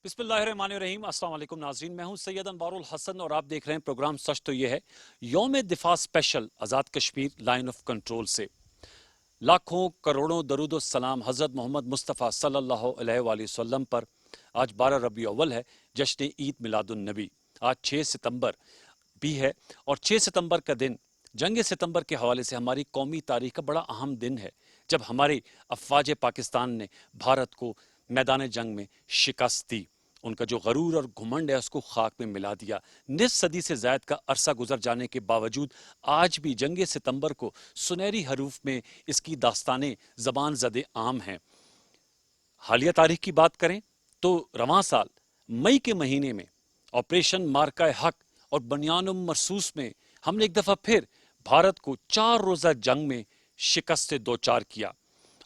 बिस्मिल्लाहिर्रहमानिर्रहीम। अस्सलाम वालेकुम नाज़रीन, मैं हूं सैयद अनवारुल हसन और आप देख रहे हैं प्रोग्राम सच तो ये है। Youm Difa special Azad Kashmir line of control से लाखों करोड़ों दरूद सलाम हज़रत मोहम्मद मुस्तफ़ा सल्लल्लाहु अलैहि वसल्लम पर। आज 12 रबी अव्वल है, जश्न ईद मिलादुन नबी। आज 6 सितंबर भी है और 6 सितंबर का दिन जंग सितंबर के हवाले से हमारी कौमी तारीख का बड़ा अहम दिन है, जब हमारी अफवाज पाकिस्तान ने भारत को मैदान जंग में शिकस्त दी। उनका जो गरूर और घुमंड है उसको खाक में मिला दिया। निस सदी से ज़ायद का अरसा गुजर जाने के बावजूद आज भी जंग सितंबर को सुनहरी हरूफ में इसकी दास्तानें ज़बान ज़दे आम हैं। हालिया तारीख की बात करें तो रवां साल मई के महीने में ऑपरेशन मार्का हक और बनियानुम मरसूस में हमने एक दफा फिर भारत को 4 रोजा जंग में शिकस्त से दो चार किया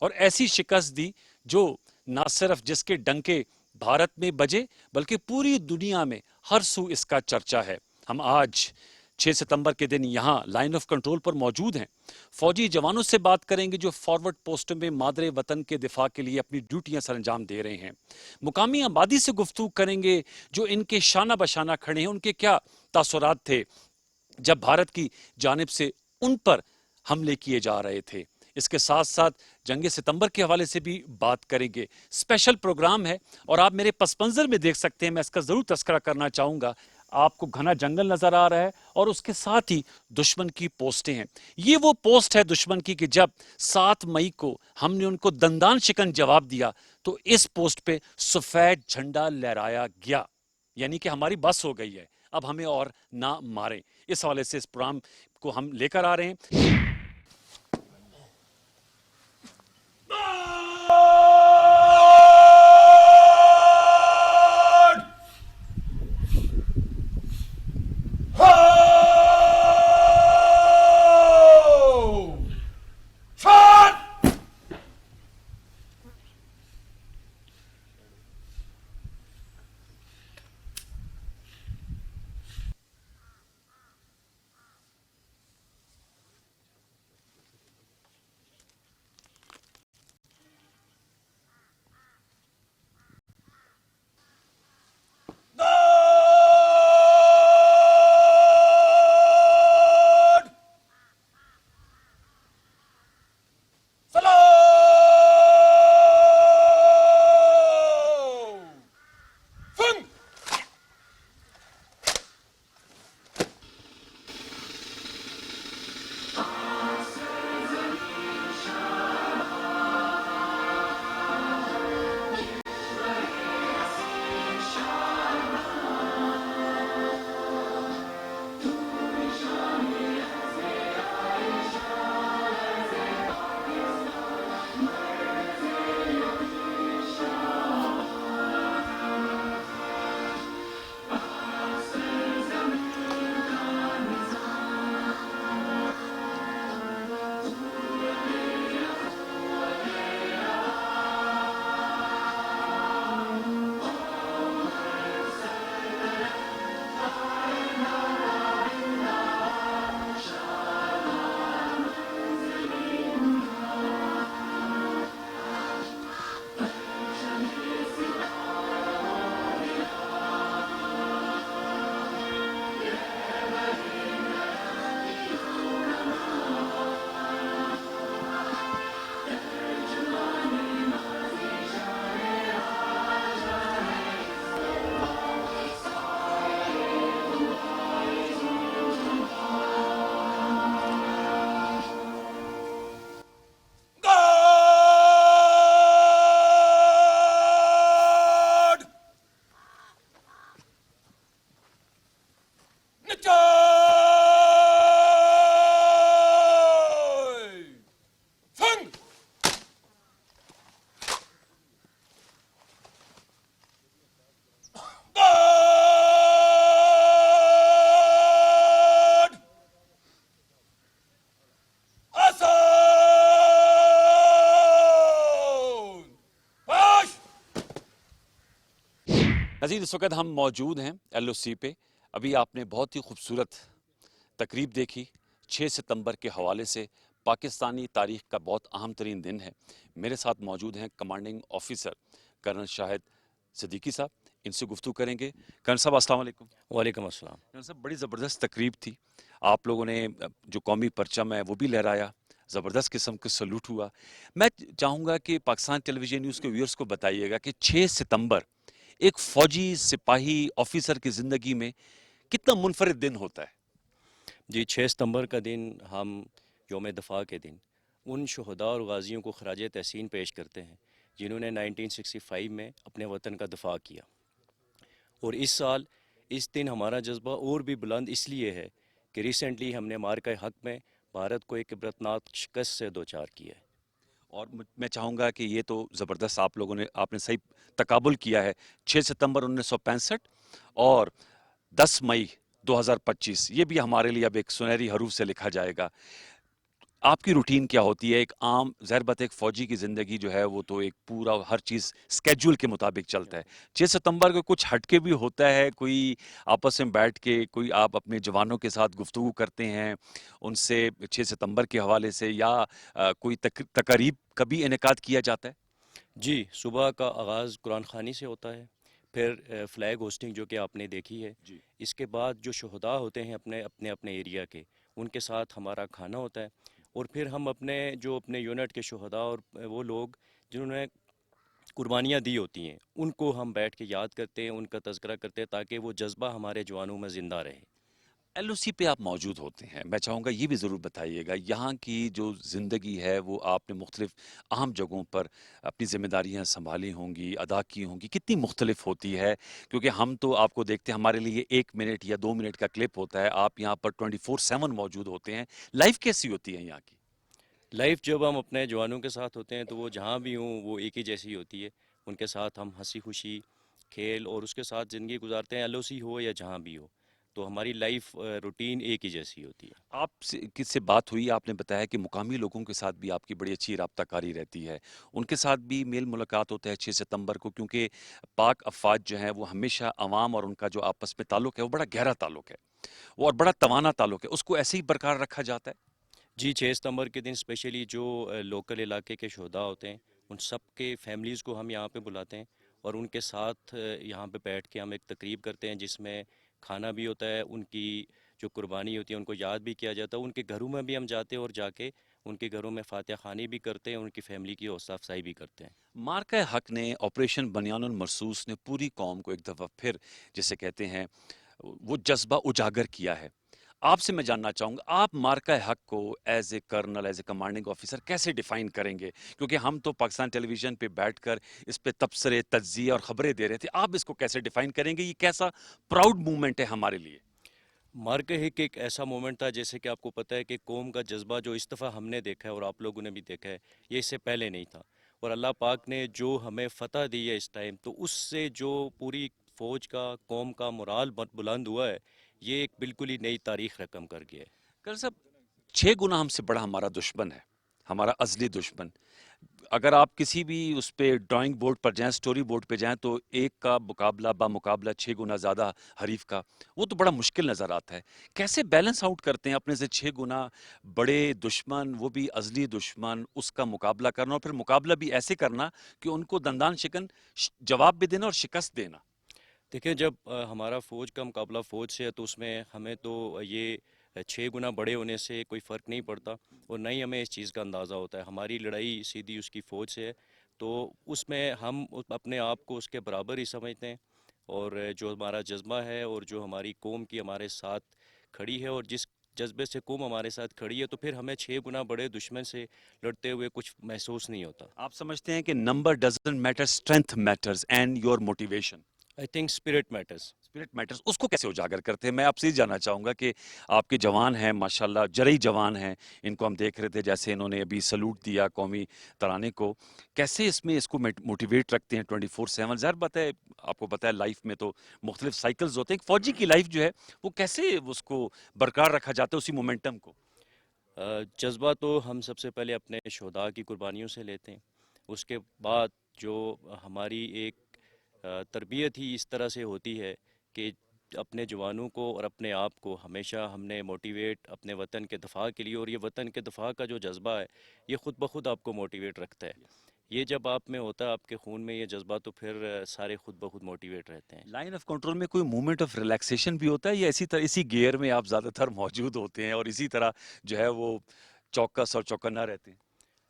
और ऐसी शिकस्त दी जो ना सिर्फ जिसके डंके भारत में बजे बल्कि पूरी दुनिया में हर सू इसका चर्चा है। हम आज 6 सितंबर के दिन यहां लाइन ऑफ कंट्रोल पर मौजूद हैं। फौजी जवानों से बात करेंगे जो फॉरवर्ड पोस्टों में मादरे वतन के दिफा के लिए अपनी ड्यूटियां सरंजाम दे रहे हैं। मुकामी आबादी से गुफ्तगू करेंगे जो इनके शाना बशाना खड़े हैं, उनके क्या तासुरात थे जब भारत की जानिब से उन पर हमले किए जा रहे थे। इसके साथ साथ जंग सितंबर के हवाले से भी बात करेंगे। स्पेशल प्रोग्राम है और आप मेरे पस मंजर में देख सकते हैं, मैं इसका जरूर तस्करा करना चाहूंगा। आपको घना जंगल नजर आ रहा है और उसके साथ ही दुश्मन की पोस्टें हैं। ये वो पोस्ट है दुश्मन की कि जब 7 मई को हमने उनको दंदान शिकन जवाब दिया तो इस पोस्ट पे सफेद झंडा लहराया गया, यानी कि हमारी बस हो गई है, अब हमें और ना मारें। इस हवाले से इस प्रोग्राम को हम लेकर आ रहे हैं। नज़ीर, इस वक्त हम मौजूद हैं LOC पे। अभी आपने बहुत ही खूबसूरत तकरीब देखी 6 सितंबर के हवाले से। पाकिस्तानी तारीख का बहुत अहम तरीन दिन है। मेरे साथ मौजूद हैं commanding officer colonel Shahid Siddiqui साहब। ان سے گفتگو کریں گے. کرن صاحب السلام علیکم. وعلیکم السلام. کرن صاحب بڑی زبردست تقریب تھی. آپ لوگوں نے جو قومی پرچم ہے وہ بھی لہرایا, زبردست قسم کا سلوٹ ہوا. میں چاہوں گا کہ پاکستان ٹیلی ویژن نیوز کے ویورز کو بتائیے گا کہ 6 ستمبر ایک فوجی سپاہی آفیسر کی زندگی میں کتنا منفرد دن ہوتا ہے. جی 6 ستمبر کا دن ہم یوم دفاع کے دن ان شہداء اور غازیوں کو خراج تحسین پیش کرتے ہیں جنہوں نے 1965 میں اپنے وطن کا دفاع کیا. اور اس سال اس دن ہمارا جذبہ اور بھی بلند اس لیے ہے کہ ریسنٹلی ہم نے مارکہ حق میں بھارت کو ایک عبرتناک شکست سے دوچار کیا ہے. اور میں چاہوں گا کہ یہ تو زبردست آپ نے صحیح تقابل کیا ہے. 6 ستمبر 1965 اور 10 مئی 2025, یہ بھی ہمارے لیے اب ایک سنہری حروف سے لکھا جائے گا. آپ کی روٹین کیا ہوتی ہے؟ ایک عام ظاہر بات ہے ایک فوجی کی زندگی جو ہے وہ تو ایک پورا ہر چیز سکیجول کے مطابق چلتا ہے. 6 ستمبر کو کچھ ہٹ کے بھی ہوتا ہے, کوئی آپس میں بیٹھ کے کوئی آپ اپنے جوانوں کے ساتھ گفتگو کرتے ہیں ان سے 6 ستمبر کے حوالے سے, یا کوئی تقریب کبھی انعقاد کیا جاتا ہے؟ جی صبح کا آغاز قرآن خوانی سے ہوتا ہے, پھر فلیگ ہوسٹنگ جو کہ آپ نے دیکھی ہے. جی. اس کے بعد جو شہداء ہوتے ہیں اپنے اپنے اپنے ایریا کے, ان کے ساتھ ہمارا کھانا ہوتا ہے. اور پھر ہم اپنے یونٹ کے شہداء اور وہ لوگ جنہوں نے قربانیاں دی ہوتی ہیں ان کو ہم بیٹھ کے یاد کرتے ہیں, ان کا تذکرہ کرتے ہیں تاکہ وہ جذبہ ہمارے جوانوں میں زندہ رہے. ایل او سی پہ آپ موجود ہوتے ہیں, میں چاہوں گا یہ بھی ضرور بتائیے گا یہاں کی جو زندگی ہے وہ آپ نے مختلف اہم جگہوں پر اپنی ذمہ داریاں سنبھالی ہوں گی, ادا کی ہوں گی, کتنی مختلف ہوتی ہے؟ کیونکہ ہم تو آپ کو دیکھتے ہیں, ہمارے لیے 1 منٹ یا 2 منٹ کا کلپ ہوتا ہے, آپ یہاں پر 24/7 موجود ہوتے ہیں. لائف کیسی ہوتی ہے یہاں کی؟ لائف جب ہم اپنے جوانوں کے ساتھ ہوتے ہیں تو وہ جہاں بھی ہوں وہ ایک ہی جیسی ہوتی ہے. ان کے ساتھ ہم ہنسی خوشی کھیل اور اس کے ساتھ زندگی گزارتے ہیں, ایل او سی ہو یا جہاں بھی ہو. تو ہماری لائف روٹین ایک ہی جیسی ہوتی ہے. آپ سے کس سے بات ہوئی, آپ نے بتایا کہ مقامی لوگوں کے ساتھ بھی آپ کی بڑی اچھی رابطہ کاری رہتی ہے, ان کے ساتھ بھی میل ملاقات ہوتا ہے 6 ستمبر کو, کیونکہ پاک افواج جو ہیں وہ ہمیشہ عوام اور ان کا جو آپس میں تعلق ہے وہ بڑا گہرا تعلق ہے, وہ اور بڑا توانا تعلق ہے, اس کو ایسے ہی برقرار رکھا جاتا ہے. جی 6 ستمبر کے دن اسپیشلی جو لوکل علاقے کے شہداء ہوتے ہیں ان سب کے فیملیز کو ہم یہاں پہ بلاتے ہیں اور ان کے ساتھ یہاں پہ بیٹھ کے ہم ایک تقریب کرتے ہیں جس میں کھانا بھی ہوتا ہے, ان کی جو قربانی ہوتی ہے ان کو یاد بھی کیا جاتا ہے. ان کے گھروں میں بھی ہم جاتے ہیں اور جا کے ان کے گھروں میں فاتحہ خوانی بھی کرتے ہیں, ان کی فیملی کی حوصلہ افزائی بھی کرتے ہیں. مارکہ حق نے, آپریشن بنیان المرصوص نے پوری قوم کو ایک دفعہ پھر جسے کہتے ہیں وہ جذبہ اجاگر کیا ہے. آپ سے میں جاننا چاہوں گا, آپ مارکہ حق کو as a kernel, as a commanding officer کیسے ڈیفائن کریں گے؟ کیونکہ ہم تو پاکستان ٹیلی ویژن پہ بیٹھ کر اس پہ تبصرے, تجزیے اور خبریں دے رہے تھے, آپ اس کو کیسے ڈیفائن کریں گے؟ یہ کیسا پراؤڈ مومنٹ ہے ہمارے لیے؟ مارکہ ہک ایک ایسا مومنٹ تھا جیسے کہ آپ کو پتہ ہے کہ قوم کا جذبہ جو اس دفعہ ہم نے دیکھا ہے اور آپ لوگوں نے بھی دیکھا ہے یہ اس سے پہلے نہیں تھا. اور اللہ پاک نے جو ہمیں فتح دی ہے اس ٹائم, تو اس سے جو پوری فوج کا قوم کا مورال بلند ہوا ہے یہ ایک بالکل ہی نئی تاریخ رقم کر گیا ہے. کرن صاحب 6 گنا ہم سے بڑا ہمارا دشمن ہے, ہمارا ازلی دشمن. اگر آپ کسی بھی اس پہ ڈرائنگ بورڈ پر جائیں, سٹوری بورڈ پہ جائیں, تو ایک کا مقابلہ بمقابلہ 6 گنا زیادہ حریف کا, وہ تو بڑا مشکل نظر آتا ہے. کیسے بیلنس آؤٹ کرتے ہیں اپنے سے 6 گنا بڑے دشمن, وہ بھی ازلی دشمن, اس کا مقابلہ کرنا, اور پھر مقابلہ بھی ایسے کرنا کہ ان کو دندان شکن جواب بھی دینا اور شکست دینا؟ دیکھیں جب ہمارا فوج کا مقابلہ فوج سے ہے تو اس میں ہمیں تو یہ 6 گنا بڑے ہونے سے کوئی فرق نہیں پڑتا اور نہ ہی ہمیں اس چیز کا اندازہ ہوتا ہے. ہماری لڑائی سیدھی اس کی فوج سے ہے, تو اس میں ہم اپنے آپ کو اس کے برابر ہی سمجھتے ہیں. اور جو ہمارا جذبہ ہے اور جو ہماری قوم کی ہمارے ساتھ کھڑی ہے اور جس جذبے سے قوم ہمارے ساتھ کھڑی ہے, تو پھر ہمیں 6 گنا بڑے دشمن سے لڑتے ہوئے کچھ محسوس نہیں ہوتا. آپ سمجھتے ہیں کہ number doesn't matter, strength matters and your motivation. I think spirit matters. Spirit matters, اس کو کیسے اجاگر کرتے ہیں؟ میں آپ سے یہ جاننا چاہوں گا کہ آپ کے جوان ہیں ماشاءاللہ, جرئی جوان ہیں, ان کو ہم دیکھ رہے تھے جیسے انہوں نے ابھی سلوٹ دیا قومی ترانے کو, کیسے اس کو موٹیویٹ رکھتے ہیں 24/7؟ ظاہر بات ہے آپ کو پتہ ہے لائف میں تو مختلف سائیکلز ہوتے ہیں, ایک فوجی کی لائف جو ہے وہ کیسے اس کو برقرار رکھا جاتا ہے, اسی مومنٹم کو؟ جذبہ تو ہم سب سے پہلے اپنے شہداء کی قربانیوں سے لیتے ہیں. اس کے بعد جو ہماری ایک تربیت ہی اس طرح سے ہوتی ہے کہ اپنے جوانوں کو اور اپنے آپ کو ہمیشہ ہم نے موٹیویٹ اپنے وطن کے دفاع کے لیے, اور یہ وطن کے دفاع کا جو جذبہ ہے یہ خود بخود آپ کو موٹیویٹ رکھتا ہے. یہ جب آپ میں ہوتا ہے آپ کے خون میں یہ جذبہ تو پھر سارے خود بخود موٹیویٹ رہتے ہیں. لائن آف کنٹرول میں کوئی موومنٹ آف ریلیکسیشن بھی ہوتا ہے یا اسی طرح اسی گیئر میں آپ زیادہ تر موجود ہوتے ہیں اور اسی طرح جو ہے وہ چوکس اور چوکنا رہتے ہیں؟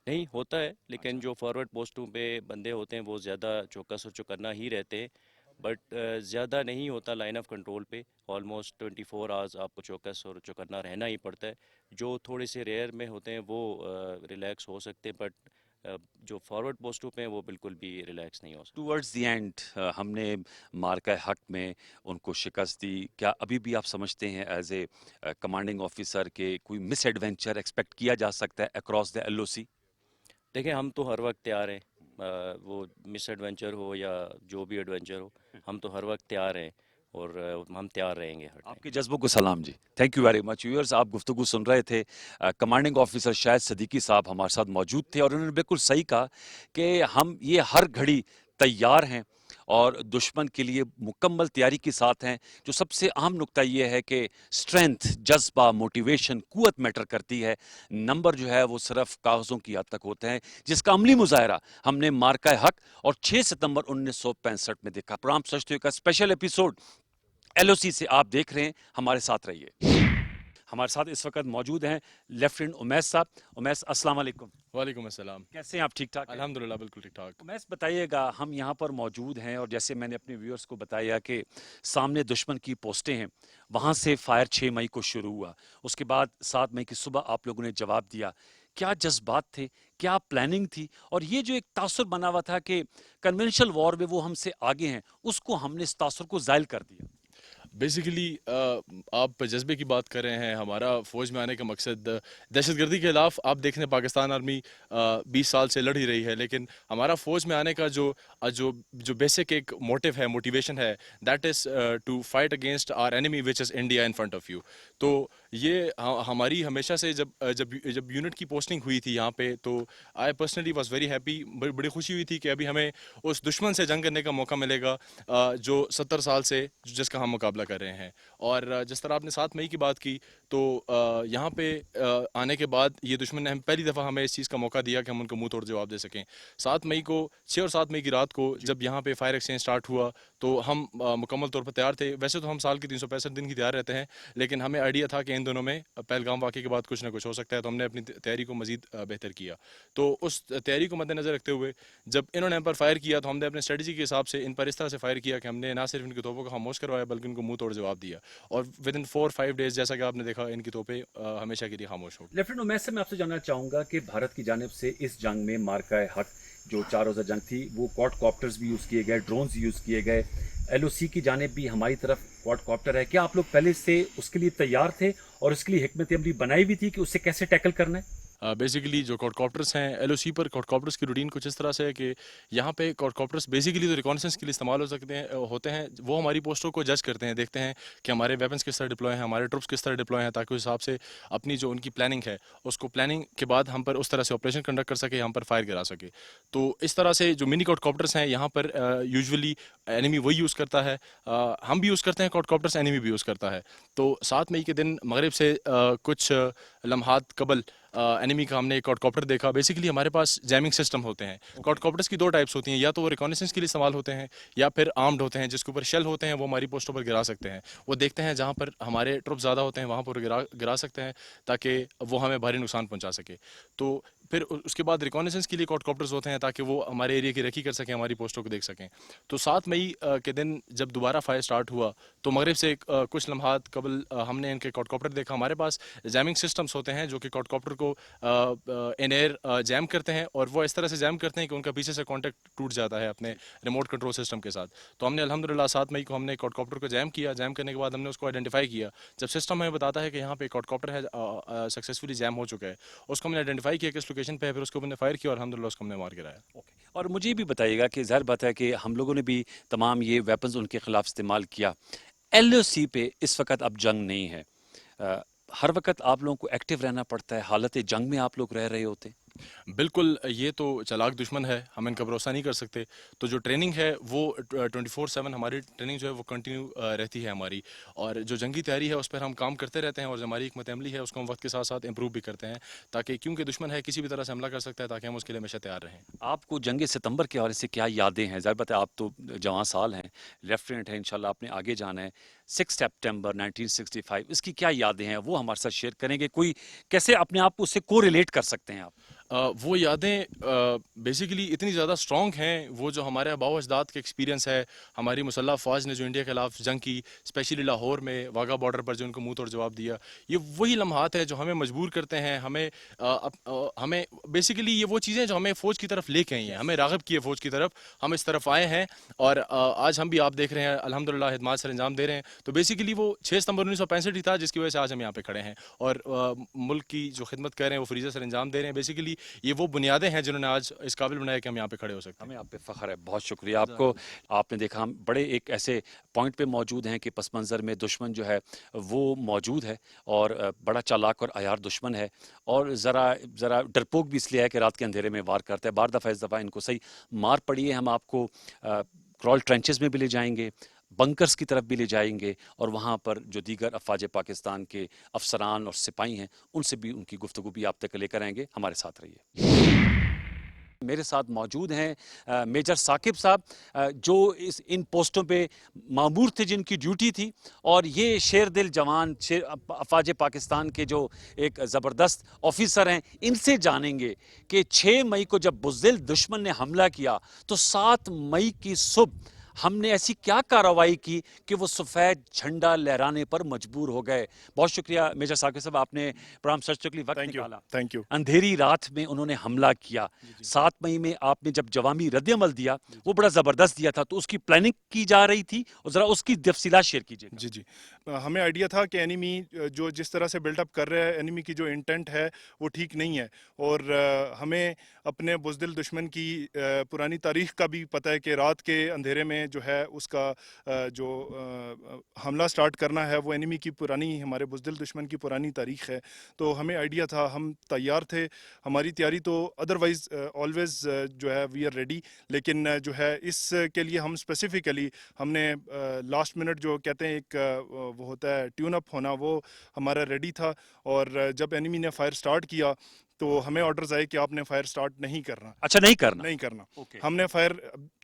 نہیں ہوتا ہے اچھا. لیکن جو فارورڈ پوسٹوں پہ بندے ہوتے ہیں وہ زیادہ چوکس اور چوکنا ہی رہتے ہیں. بٹ زیادہ نہیں ہوتا لائن آف کنٹرول پہ. آلموسٹ 24 آورز آپ کو چوکس اور چوکنا رہنا ہی پڑتا ہے. جو تھوڑے سے ریئر میں ہوتے ہیں وہ ریلیکس ہو سکتے ہیں بٹ جو فارورڈ پوسٹوں پہ ہیں وہ بالکل بھی ریلیکس نہیں ہو سکتے. ٹورڈز دی اینڈ ہم نے مارکہ حق میں ان کو شکست دی. کیا ابھی بھی آپ سمجھتے ہیں ایز اے کمانڈنگ آفیسر کہ کوئی مس ایڈونچر ایکسپیکٹ کیا جا سکتا ہے اکراس دا ایل او سی؟ دیکھیں ہم تو ہر وقت تیار ہیں. وہ مس ایڈونچر ہو یا جو بھی ایڈونچر ہو ہم تو ہر وقت تیار ہیں اور ہم تیار رہیں گے ہر آپ ٹائم. کے جذبوں کو سلام جی. Thank you very much. Viewers آپ گفتگو سن رہے تھے. کمانڈنگ آفیسر شاہد صدیقی صاحب ہمارے ساتھ موجود تھے اور انہوں نے بالکل صحیح کہا کہ ہم یہ ہر گھڑی تیار ہیں اور دشمن کے لیے مکمل تیاری کے ساتھ ہیں. جو سب سے اہم نقطہ یہ ہے کہ اسٹرینتھ، جذبہ، موٹیویشن، قوت میٹر کرتی ہے. نمبر جو ہے وہ صرف کاغذوں کی حد تک ہوتے ہیں جس کا عملی مظاہرہ ہم نے مارکہ حق اور 6 ستمبر 1965 میں دیکھا. پروگرام سچ تو کا اسپیشل ایپیسوڈ ایل او سی سے آپ دیکھ رہے ہیں. ہمارے ساتھ رہیے. ہمارے ساتھ اس وقت موجود ہیں لیفٹیننٹ امیس صاحب. امیس السلام علیکم. وعلیکم السلام. کیسے ہیں آپ؟ ٹھیک ٹھاک ہیں؟ الحمدللہ بالکل ٹھیک ٹھاک. امیس بتائیے گا، ہم یہاں پر موجود ہیں اور جیسے میں نے اپنے ویورز کو بتایا کہ سامنے دشمن کی پوسٹیں ہیں، وہاں سے فائر 6 مئی کو شروع ہوا. اس کے بعد 7 مئی کی صبح آپ لوگوں نے جواب دیا. کیا جذبات تھے، کیا پلاننگ تھی، اور یہ جو ایک تاثر بنا ہوا تھا کہ کنونشنل وار میں وہ ہم سے آگے ہیں، اس کو ہم نے اس تاثر کو زائل کر دیا؟ بیسیکلی آپ جذبے کی بات کر رہے ہیں. ہمارا فوج میں آنے کا مقصد دہشت گردی کے خلاف آپ دیکھ رہے ہیں پاکستان آرمی 20 سال سے لڑ ہی رہی ہے، لیکن ہمارا فوج میں آنے کا جو بیسک ایک موٹیو ہے، موٹیویشن ہے، that is to fight against our enemy which is India in front of you. تو یہ ہماری ہمیشہ سے جب یونٹ کی پوسٹنگ ہوئی تھی یہاں پہ تو I personally was very happy. بڑی خوشی ہوئی تھی کہ ابھی ہمیں اس دشمن سے جنگ کرنے کا موقع ملے گا جو 70 سال سے جس کا ہم مقابلہ کر رہے ہیں. اور جس طرح آپ نے 7 مئی کی بات کی تو یہاں پہ آنے کے بعد یہ دشمن نے پہلی دفعہ ہمیں اس چیز کا موقع دیا کہ ہم ان کو منہ توڑ جواب دے سکیں. 7 مئی کو 6 اور 7 مئی کی رات کو جب یہاں پہ فائر ایکسچینج سٹارٹ ہوا تو ہم مکمل طور پر تیار تھے. ویسے تو ہم سال کے 365 دن کی تیار رہتے ہیں، لیکن ہمیں آئیڈیا تھا کہ ان دنوں میں پہلگام واقعے کے بعد کچھ نہ کچھ ہو سکتا ہے، تو ہم نے اپنی تیاری کو مزید بہتر کیا. تو اس تیاری کو مد نظر رکھتے ہوئے جب انہوں نے ہم پر فائر کیا تو ہم نے اپنے اسٹریٹجی کے حساب سے ان پر اس طرح سے فائر کیا کہ ہم نے نہ صرف ان کی توپوں کو خاموش کروایا بلکہ ان کو منہ توڑ جواب دیا. اور ود ان 4-5 ڈیز جیسا کہ آپ نے دیکھا ان کی توپیں ہمیشہ کے لیے خاموش ہو گئی. لیفٹیننٹ امیس سے میں آپ سے جاننا چاہوں گا کہ بھارت کی جانب سے اس جنگ میں مارکہ حق جو 4 روزہ جنگ تھی وہ کوڈ کاپٹرز بھی یوز کیے گئے، ڈرونز یوز کیے گئے. ایل او سی کی جانب بھی ہماری طرف کوڈ کاپٹر ہے. کیا آپ لوگ پہلے سے اس کے لیے تیار تھے اور اس کے لیے حکمت عملی بنائی بھی تھی کہ اسے کیسے ٹیکل کرنا ہے؟ بیسیکلی جو کوڈ کاپٹرس ہیں ایل او سی پر کوڈ کاپٹرس کی روٹین کچھ اس طرح سے ہے کہ یہاں پہ کوڈ کاپٹرس بیسیکلی تو ریکانسنس کے لیے استعمال ہوتے ہیں. وہ ہماری پوسٹوں کو جج کرتے ہیں، دیکھتے ہیں کہ ہمارے ویپنس کس طرح ڈپلوائے ہیں، ہمارے ٹروپس کس طرح ڈپلوائے ہیں، تاکہ اس حساب سے اپنی جو ان کی پلاننگ ہے اس کو پلاننگ کے بعد ہم پر اس طرح سے آپریشن کنڈکٹ کر سکے، ہم پر فائر کرا سکے. تو اس طرح سے جو منی کوڈ کاپٹرس ہیں یہاں پر یوزولی اینیمی وہی یوز کرتا ہے، ہم بھی یوز کرتے ہیں کوڈ کاپٹرس، اینیمی بھی یوز کرتا ہے. تو 7 مئی کے دن مغرب سے کچھ لمحات قبل اینیمی کا ہم نے ایک کوڈ کاپٹر دیکھا. بیسیکلی ہمارے پاس جیمنگ سسٹم ہوتے ہیں. کوڈ کاپٹرس کی 2 ٹائپس ہوتی ہیں، یا تو وہ ریکانیسنس کے لیے استعمال ہوتے ہیں یا پھر آرمڈ ہوتے ہیں جس کے اوپر شیل ہوتے ہیں، وہ ہماری پوسٹوں پر گرا سکتے ہیں. وہ دیکھتے ہیں جہاں پر ہمارے ٹروپ زیادہ ہوتے ہیں وہاں پر گرا سکتے ہیں تاکہ وہ ہمیں بھاری نقصان پہنچا سکے. تو پھر اس کے بعد ریکانیسنس کے لیے کوڈ کاپٹرز ہوتے ہیں تاکہ وہ ہمارے ایریا کی رکھی کر سکیں، ہماری پوسٹوں کو دیکھ سکیں. تو 7 مئی کے دن جب دوبارہ فائر سٹارٹ ہوا تو مغرب سے کچھ لمحات قبل ہم نے ان کے کوڈ کاپٹر دیکھا. ہمارے پاس جیمنگ سسٹمز ہوتے ہیں جو کہ کوڈ کاپٹر کو ان ایئر جیم کرتے ہیں، اور وہ اس طرح سے جیم کرتے ہیں کہ ان کا پیچھے سے کانٹیکٹ ٹوٹ جاتا ہے اپنے ریموٹ کنٹرول سسٹم کے ساتھ. تو ہم نے الحمدللہ 7 مئی کو ہم نے کوڈ کاپٹر کو جیم کیا. جیم کرنے کے بعد ہم نے اس کو آئیڈینٹیفائی کیا. جب سسٹم ہمیں بتاتا ہے کہ یہاں پہ کوڈ کاپٹر ہے سکسیزفلی جیم ہو چکا ہے، اس کو ہم نے آئیڈینٹیفائی کیا کس لوکیشن پہ ہے، پھر اس کو ہم نے فائر کیا اور الحمدللہ اس کو ہم نے مار گرایا. اور مجھے یہ بھی بتائیے گا کہ ظاہر بات ہے کہ ہم لوگوں نے بھی تمام یہ ویپنز ان کے خلاف استعمال کیا. ایل او سی پہ اس وقت اب جنگ نہیں ہے، ہر وقت آپ لوگوں کو ایکٹیو رہنا پڑتا ہے، حالت جنگ میں آپ لوگ رہ رہے ہوتے ہیں. बिल्कुल, ये तो चालाक दुश्मन है, हम इनका भरोसा नहीं कर सकते। तो जो ट्रेनिंग है वो 24/7 हमारी ट्रेनिंग जो है वो कंटिन्यू रहती है हमारी, और जो जंगी तैयारी है उस पर हम काम करते रहते हैं, और जो हमारी हिकमत अमली है उसको हम वक्त के साथ साथ इम्प्रूव भी करते हैं, ताकि क्योंकि दुश्मन है किसी भी तरह से हमला कर सकता है, ताकि हम उसके लिए हमेशा तैयार रहें। आपको जंग सितंबर के हवाले से क्या यादें हैं? ज़ाहिर बात है आप तो जवां साल हैं, लेफ्टिनेंट हैं, इंशाल्लाह आपने आगे जाना है। 6 सितंबर 1965 इसकी क्या यादें हैं वो हमारे साथ शेयर करेंगे? कोई कैसे अपने आप को उससे कोरिलेट कर सकते हैं आप? वो यादें बेसिकली इतनी ज़्यादा स्ट्रॉन्ग हैं, वो जो हमारे आबाओ अजदाद के एक्सपीरियंस है, हमारी मुसल्लह फ़ौज ने जो इंडिया के खिलाफ जंग की, स्पेशली लाहौर में वाघा बॉर्डर पर जो उनको मुंह तोड़ जवाब दिया, ये वही लम्हात है जो हमें मजबूर करते हैं, हमें बेसिकली ये वो चीज़ें जो हमें फ़ौज की तरफ लेके आई हैं, हमें राग़िब की है फ़ौज की तरफ, हम इस तरफ आए हैं, और आज हम भी आप देख रहे हैं अल्हम्दुलिल्लाह हिदमात सर अंजाम दे रहे हैं। तो बेसिकली वो 6 सितंबर 1965 ही था जिसकी वजह से आज हम यहाँ पे खड़े हैं, और मुल्क की जो खिदमत कर रहे हैं वो फरीज़ा सर अंजाम दे रहे हैं। बेसिकली ये वो बुनियादें हैं जिन्होंने आज इस काबिल बनाया कि हम यहाँ पे खड़े हो सकते हैं। हमें आप पे फ़ख्र है, बहुत शुक्रिया आपको। आपने देखा हम बड़े एक ऐसे पॉइंट पे मौजूद हैं कि पस मंज़र में दुश्मन जो है वो मौजूद है, और बड़ा चालाक और अयार दुश्मन है, और ज़रा ज़रा डरपोक भी इसलिए है कि रात के अंधेरे में वार करता है। बार दफ़ा इस दफ़ा इनको सही मार पड़ी है। हम आपको क्रॉल ट्रेंचेस में भी ले जाएंगे, बंकर्स की तरफ भी ले जाएंगे, और वहाँ पर जो दीगर अफवाज पाकिस्तान के अफसरान और सिपाही हैं उनसे भी उनकी गुफ्तगू भी आप तक लेकर आएंगे। हमारे साथ रहिए। मेरे साथ मौजूद हैं मेजर साकिब साहब, जो इन पोस्टों पे मामूर थे, जिनकी ड्यूटी थी, और ये शेर दिल जवान अफवाज पाकिस्तान के जो एक ज़बरदस्त ऑफिसर हैं। इनसे जानेंगे कि 6 मई को जब बुज़दिल दुश्मन ने हमला किया तो 7 मई की सुबह हमने ऐसी क्या कार्रवाई की कि वो सफ़ेद झंडा लहराने पर मजबूर हो गए। बहुत शुक्रिया मेजर साकिब साहब, आपने प्रोग्राम सर्च के लिए वक्त निकाला। Thank you. अंधेरी रात में उन्होंने हमला किया। 7 मई में आपने जब जवाबी रद्द-ए-अमल दिया वो बड़ा ज़बरदस्त दिया था, तो उसकी प्लानिंग की जा रही थी, और ज़रा उसकी तफसीलात शेयर कीजिएगा। जी जी हमें आइडिया था कि एनिमी जो जिस तरह से बिल्डअप कर रहा है, एनिमी की जो इंटेंट है वो ठीक नहीं है, और हमें अपने बुज़दिल दुश्मन की पुरानी तारीख़ का भी पता है कि रात के अंधेरे में जो है उसका जो हमला स्टार्ट करना है वो एनिमी की पुरानी, हमारे बुज़दिल दुश्मन की पुरानी तारीख़ है। तो हमें आइडिया था, हम तैयार थे, हमारी तैयारी तो अदरवाइज़ ऑलवेज़ जो है वी आर रेडी, लेकिन जो है इसके लिए हम स्पेसिफ़िकली हमने लास्ट मिनट जो कहते हैं एक वो होता है ट्यून अप होना, वो हमारा रेडी था। और जब एनिमी ने फायर स्टार्ट किया तो हमें ऑर्डर्स आए कि आपने फायर स्टार्ट नहीं करना। अच्छा, नहीं करना। नहीं करना। ओके। हमने फायर,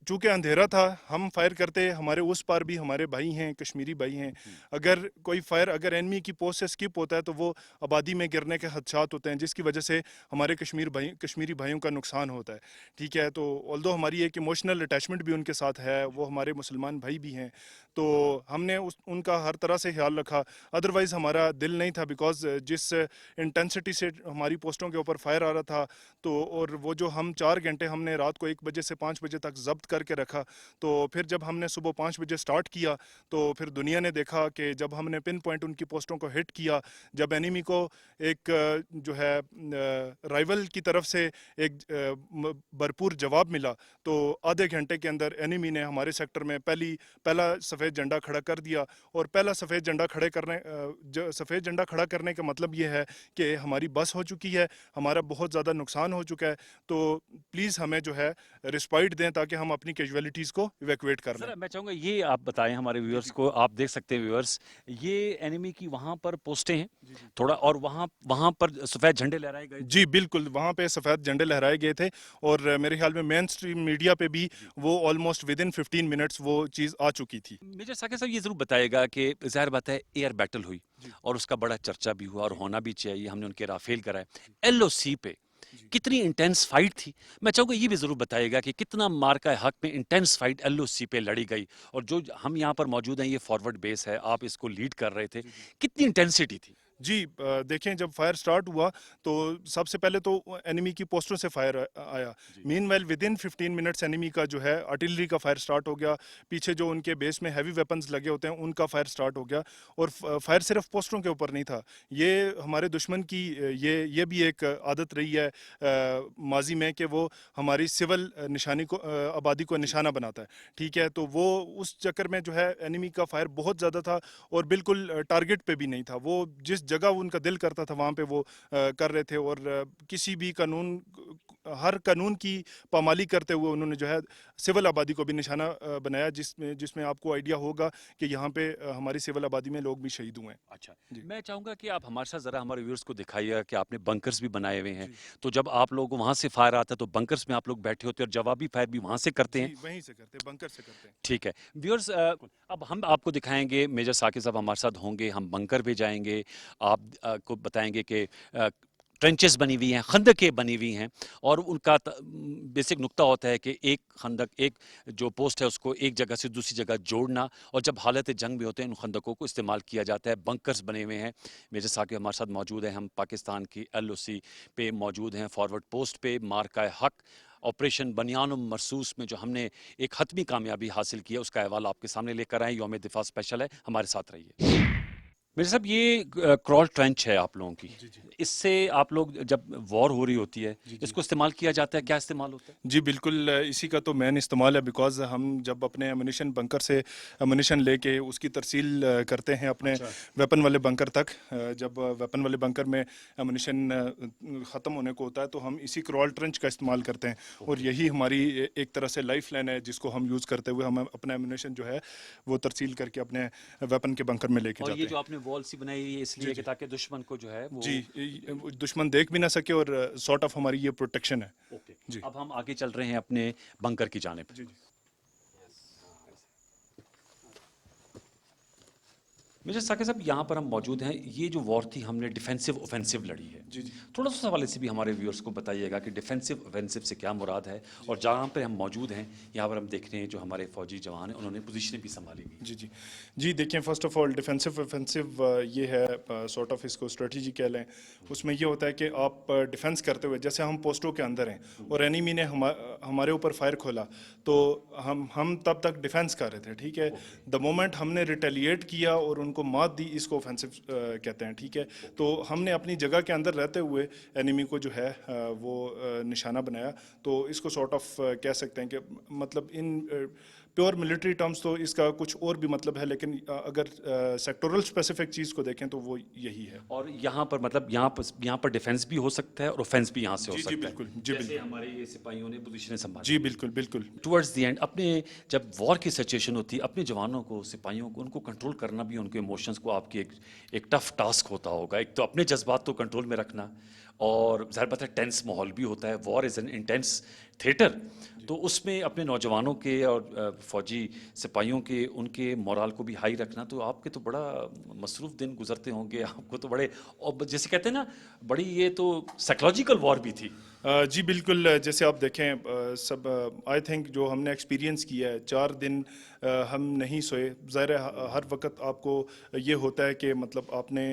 चूंकि अंधेरा था, हम फायर करते, हमारे उस पार भी हमारे भाई हैं, कश्मीरी भाई हैं, अगर कोई फायर अगर एनिमी की पोस्ट से स्किप होता है तो वो आबादी में गिरने के खदशात होते हैं, जिसकी वजह से हमारे कश्मीरी भाइयों का नुकसान होता है। ठीक है, तो ऑल्दो हमारी एक इमोशनल अटैचमेंट भी उनके साथ है, वो हमारे मुसलमान भाई भी हैं, तो हमने उनका हर तरह से ख्याल रखा। अदरवाइज़ हमारा दिल नहीं था, बिकॉज जिस इंटेंसिटी से हमारी पोस्टों के ऊपर फायर आ रहा था, तो और वो जो हम 4 घंटे हमने रात को 1 बजे से 5 बजे तक जब्त करके रखा, तो फिर जब हमने सुबह 5 बजे स्टार्ट किया तो फिर दुनिया ने देखा कि जब हमने पिन पॉइंट उनकी पोस्टों को हिट किया, जब एनिमी को एक जो है राइवल की तरफ से एक भरपूर जवाब मिला, तो आधे घंटे के अंदर एनिमी ने हमारे सेक्टर में पहला सफ़ेद झंडा खड़ा कर दिया। और पहला सफ़ेद झंडा खड़ा करने का मतलब ये है कि हमारी बस हो चुकी है, हमारा बहुत ज़्यादा नुकसान हो चुका है, तो प्लीज़ हमें जो है रिस्पाइट दें ताकि हम अपनी कैजुअलिटीज़ को इवैक्यूएट कर लें। सर, मैं चाहूँगा ये आप बताएं हमारे व्यूअर्स को, आप देख सकते हैं व्यूअर्स, ये एनिमी की वहाँ पर पोस्टें हैं थोड़ा, और वहाँ पर सफ़ेद झंडे लहराए गए। जी बिल्कुल, वहाँ पे सफ़ेद झंडे लहराए गए थे, और मेरे ख्याल में मेन स्ट्रीम मीडिया पे भी वो ऑलमोस्ट विद इन 15 मिनट्स वो चीज़ आ चुकी थी। मेजर साकिब साहब, ये ज़रूर बताएगा कि ज़ाहिर बात है एयर बैटल हुई और उसका बड़ा चर्चा भी हुआ, और होना भी चाहिए, हमने उनके राफेल कराए। एलओसी पे कितनी इंटेंस फाइट थी, मैं चाहूँगा ये भी ज़रूर बताइएगा कि कितना मार्का हक में इंटेंस फाइट एलओसी पे लड़ी गई, और जो हम यहाँ पर मौजूद हैं, ये फॉरवर्ड बेस है, आप इसको लीड कर रहे थे, कितनी इंटेंसिटी थी? जी देखें, जब फायर स्टार्ट हुआ तो सबसे पहले तो एनिमी की पोस्टों से फायर आया। Meanwhile with in 15 minutes enemy का जो है आर्टिलरी का फायर स्टार्ट हो गया, पीछे जो उनके बेस में हैवी वेपन्स लगे होते हैं उनका फायर स्टार्ट हो गया। और फायर सिर्फ पोस्टों के ऊपर नहीं था, ये हमारे दुश्मन की ये भी एक आदत रही है माजी में कि वो हमारी सिविल निशानी को आबादी को निशाना बनाता है। ठीक है, तो वो उस चक्कर में जो है एनिमी का फायर बहुत ज़्यादा था, और बिल्कुल टारगेट पे भी नहीं था। वो जिस जगह उनका दिल करता था वहाँ पे वो कर रहे थे, और किसी भी हर कानून की पामाली करते हुए उन्होंने जो है सिविल आबादी को भी निशाना बनाया, जिसमें आपको आइडिया होगा कि यहाँ पे हमारी सिविल आबादी में लोग भी शहीद हुए हैं। अच्छा, मैं चाहूँगा कि आप हमारे साथ ज़रा हमारे व्यूअर्स को दिखाइएगा कि आपने बंकर्स भी बनाए हुए हैं, तो जब आप लोग वहाँ से फायर आता है तो बंकर्स में आप लोग बैठे होते हैं और जवाबी फायर भी वहाँ से करते हैं। जी, वहीं से करते हैं, बंकर से करते हैं। ठीक है व्यूअर्स, अब हम आपको दिखाएंगे, मेजर साकिब साहब हमारे साथ होंगे, हम बंकर पे जाएंगे, आप को बताएंगे कि ट्रेंचेस बनी हुई हैं, खंदकें बनी हुई हैं, और उनका बेसिक नुक्ता होता है कि एक खंदक, एक जो पोस्ट है उसको एक जगह से दूसरी जगह जोड़ना, और जब हालत जंग में होते हैं उन खंदकों को इस्तेमाल किया जाता है। बंकर्स बने हुए हैं, मेजर साकिब हमारे साथ मौजूद हैं, हम पाकिस्तान की LOC पे मौजूद हैं, फॉरवर्ड पोस्ट पे मार्का हक ऑपरेशन बनियान मरसूस में जो हमने एक हतमी कामयाबी हासिल की है उसका अहवाल आपके सामने लेकर आए। यौम दिफा स्पेशल है, हमारे साथ रहिए। मेरे साहब ये क्रॉल ट्रेंच है आप लोगों की, इससे आप लोग जब वॉर हो रही होती है इसको इस्तेमाल किया जाता है, क्या इस्तेमाल होता है? जी बिल्कुल, इसी का तो मेन इस्तेमाल है, बिकॉज हम जब अपने एमुनिशन बंकर से एमुनिशन लेके उसकी तरसील करते हैं अपने वेपन वाले बंकर तक, जब वेपन वाले बंकर में एमुनिशन ख़त्म होने को होता है तो हम इसी क्रॉल ट्रेंच का इस्तेमाल करते हैं, और यही हमारी एक तरह से लाइफ लाइन है जिसको हम यूज़ करते हुए हम अपना एमुनिशन जो है वो तरसील करके अपने वेपन के बंकर में लेके और जाते ये हैं। जो आपने वॉल सी बनाई है इसलिए कि ताकि दुश्मन को जो है वो जी, दुश्मन देख भी ना सके, और सॉर्ट ऑफ हमारी ये प्रोटेक्शन है। ओके। जी। अब हम आगे चल रहे हैं अपने बंकर की जानिब। जी जी मेजर साकिब साहब यहाँ पर हम मौजूद हैं, ये जो वॉर थी हमने डिफेंसिव ऑफेंसिव लड़ी है, जी जी थोड़ा सा उस हवाले से भी हमारे व्यूअर्स को बताइएगा कि डिफेंसिव ऑफेंसिव से क्या मुराद है, और जहाँ पर हम मौजूद हैं यहाँ पर हम देख रहे हैं जो हमारे फौजी जवान हैं उन्होंने पोजीशनें भी संभाली हुई। जी जी जी देखिए, first of all defensive offensive ये है सॉर्ट ऑफ इसको स्ट्रेटजी कह लें। उसमें ये होता है कि आप डिफेंस करते हुए, जैसे हम पोस्टों के अंदर हैं और एनिमी ने हमारे ऊपर फायर खोला तो हम तब तक डिफेंस कर रहे थे, ठीक है। द मोमेंट हमने रिटेलिएट किया और उनको मात दी, इसको ऑफेंसिव कहते हैं, ठीक है। तो हमने अपनी जगह के अंदर रहते हुए एनिमी को जो है वो निशाना बनाया, तो इसको सॉर्ट ऑफ कह सकते हैं कि मतलब इन प्योर मिलिट्री टर्म्स तो इसका कुछ और भी मतलब है, लेकिन अगर सेक्टोरल स्पेसिफिक चीज़ को देखें तो वो यही है। और यहाँ पर मतलब यहाँ पर डिफेंस भी हो सकता है और ऑफेंस भी यहाँ से हो जी सकता जी है, बिल्कुल, जी जैसे बिल्कुल, हमारे ये सिपाहियों ने पोजीशनें संभाली। जी बिल्कुल बिल्कुल। टुवर्ड्स द एंड अपने जब वॉर की सिचुएशन होती है, अपने जवानों को, सिपाहियों को, उनको कंट्रोल करना भी, उनके इमोशंस को आपकी एक टफ टास्क होता होगा। एक तो अपने जज्बात को कंट्रोल में रखना, और ज़ाहिर बात है टेंस माहौल भी होता है, war is an intense theatre, तो उसमें अपने नौजवानों के और फौजी सिपाहियों के उनके मोराल को भी हाई रखना, तो आपके तो बड़ा मसरूफ़ दिन गुजरते होंगे, आपको तो बड़े, और जैसे कहते हैं ना, बड़ी ये तो साइकोलॉजिकल वॉर भी थी। जी बिल्कुल, जैसे आप देखें सब आई थिंक जो हमने एक्सपीरियंस किया है, 4 दिन हम नहीं सोए। ज़ाहिर है हर वक्त आपको ये होता है कि मतलब आपने